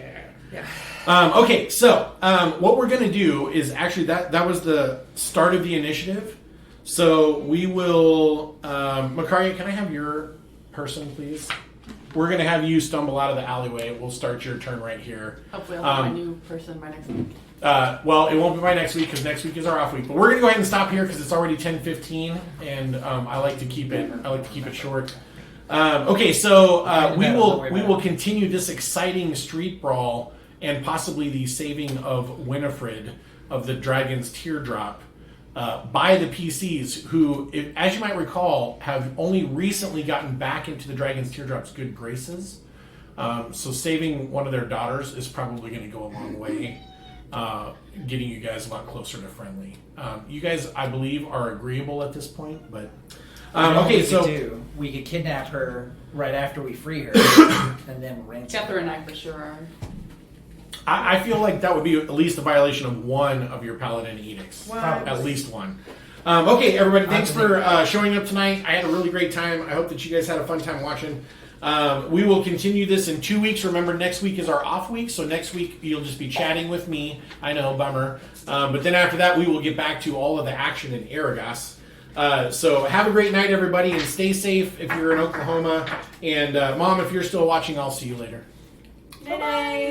Yeah. okay, so what we're going to do is actually that was the start of the initiative. So we will, Makaria, can I have your person, please? We're going to have you stumble out of the alleyway. We'll start your turn right here. Hopefully, I'll have my new person by next week. Well, it won't be by next week because next week is our off week. But we're going to go ahead and stop here because it's already 10:15, and I like to keep it short. Okay, so we will continue this exciting street brawl and possibly the saving of Winifred of the Dragon's Teardrop by the PCs, who, as you might recall, have only recently gotten back into the Dragon's Teardrop's good graces. So saving one of their daughters is probably going to go a long way, getting you guys a lot closer to friendly. You guys, I believe, are agreeable at this point, but... okay, so... We could kidnap her right after we free her, and then ransom her. Catherine and I for sure are. I feel like that would be at least a violation of one of your paladin edicts. Wow. At least one. Okay, everybody, thanks for showing up tonight. I had a really great time. I hope that you guys had a fun time watching. We will continue this in 2 weeks. Remember, next week is our off week, so next week you'll just be chatting with me. I know, bummer. But then after that, we will get back to all of the action in Arragas. So have a great night, everybody, and stay safe if you're in Oklahoma. And Mom, if you're still watching, I'll see you later. Bye-bye.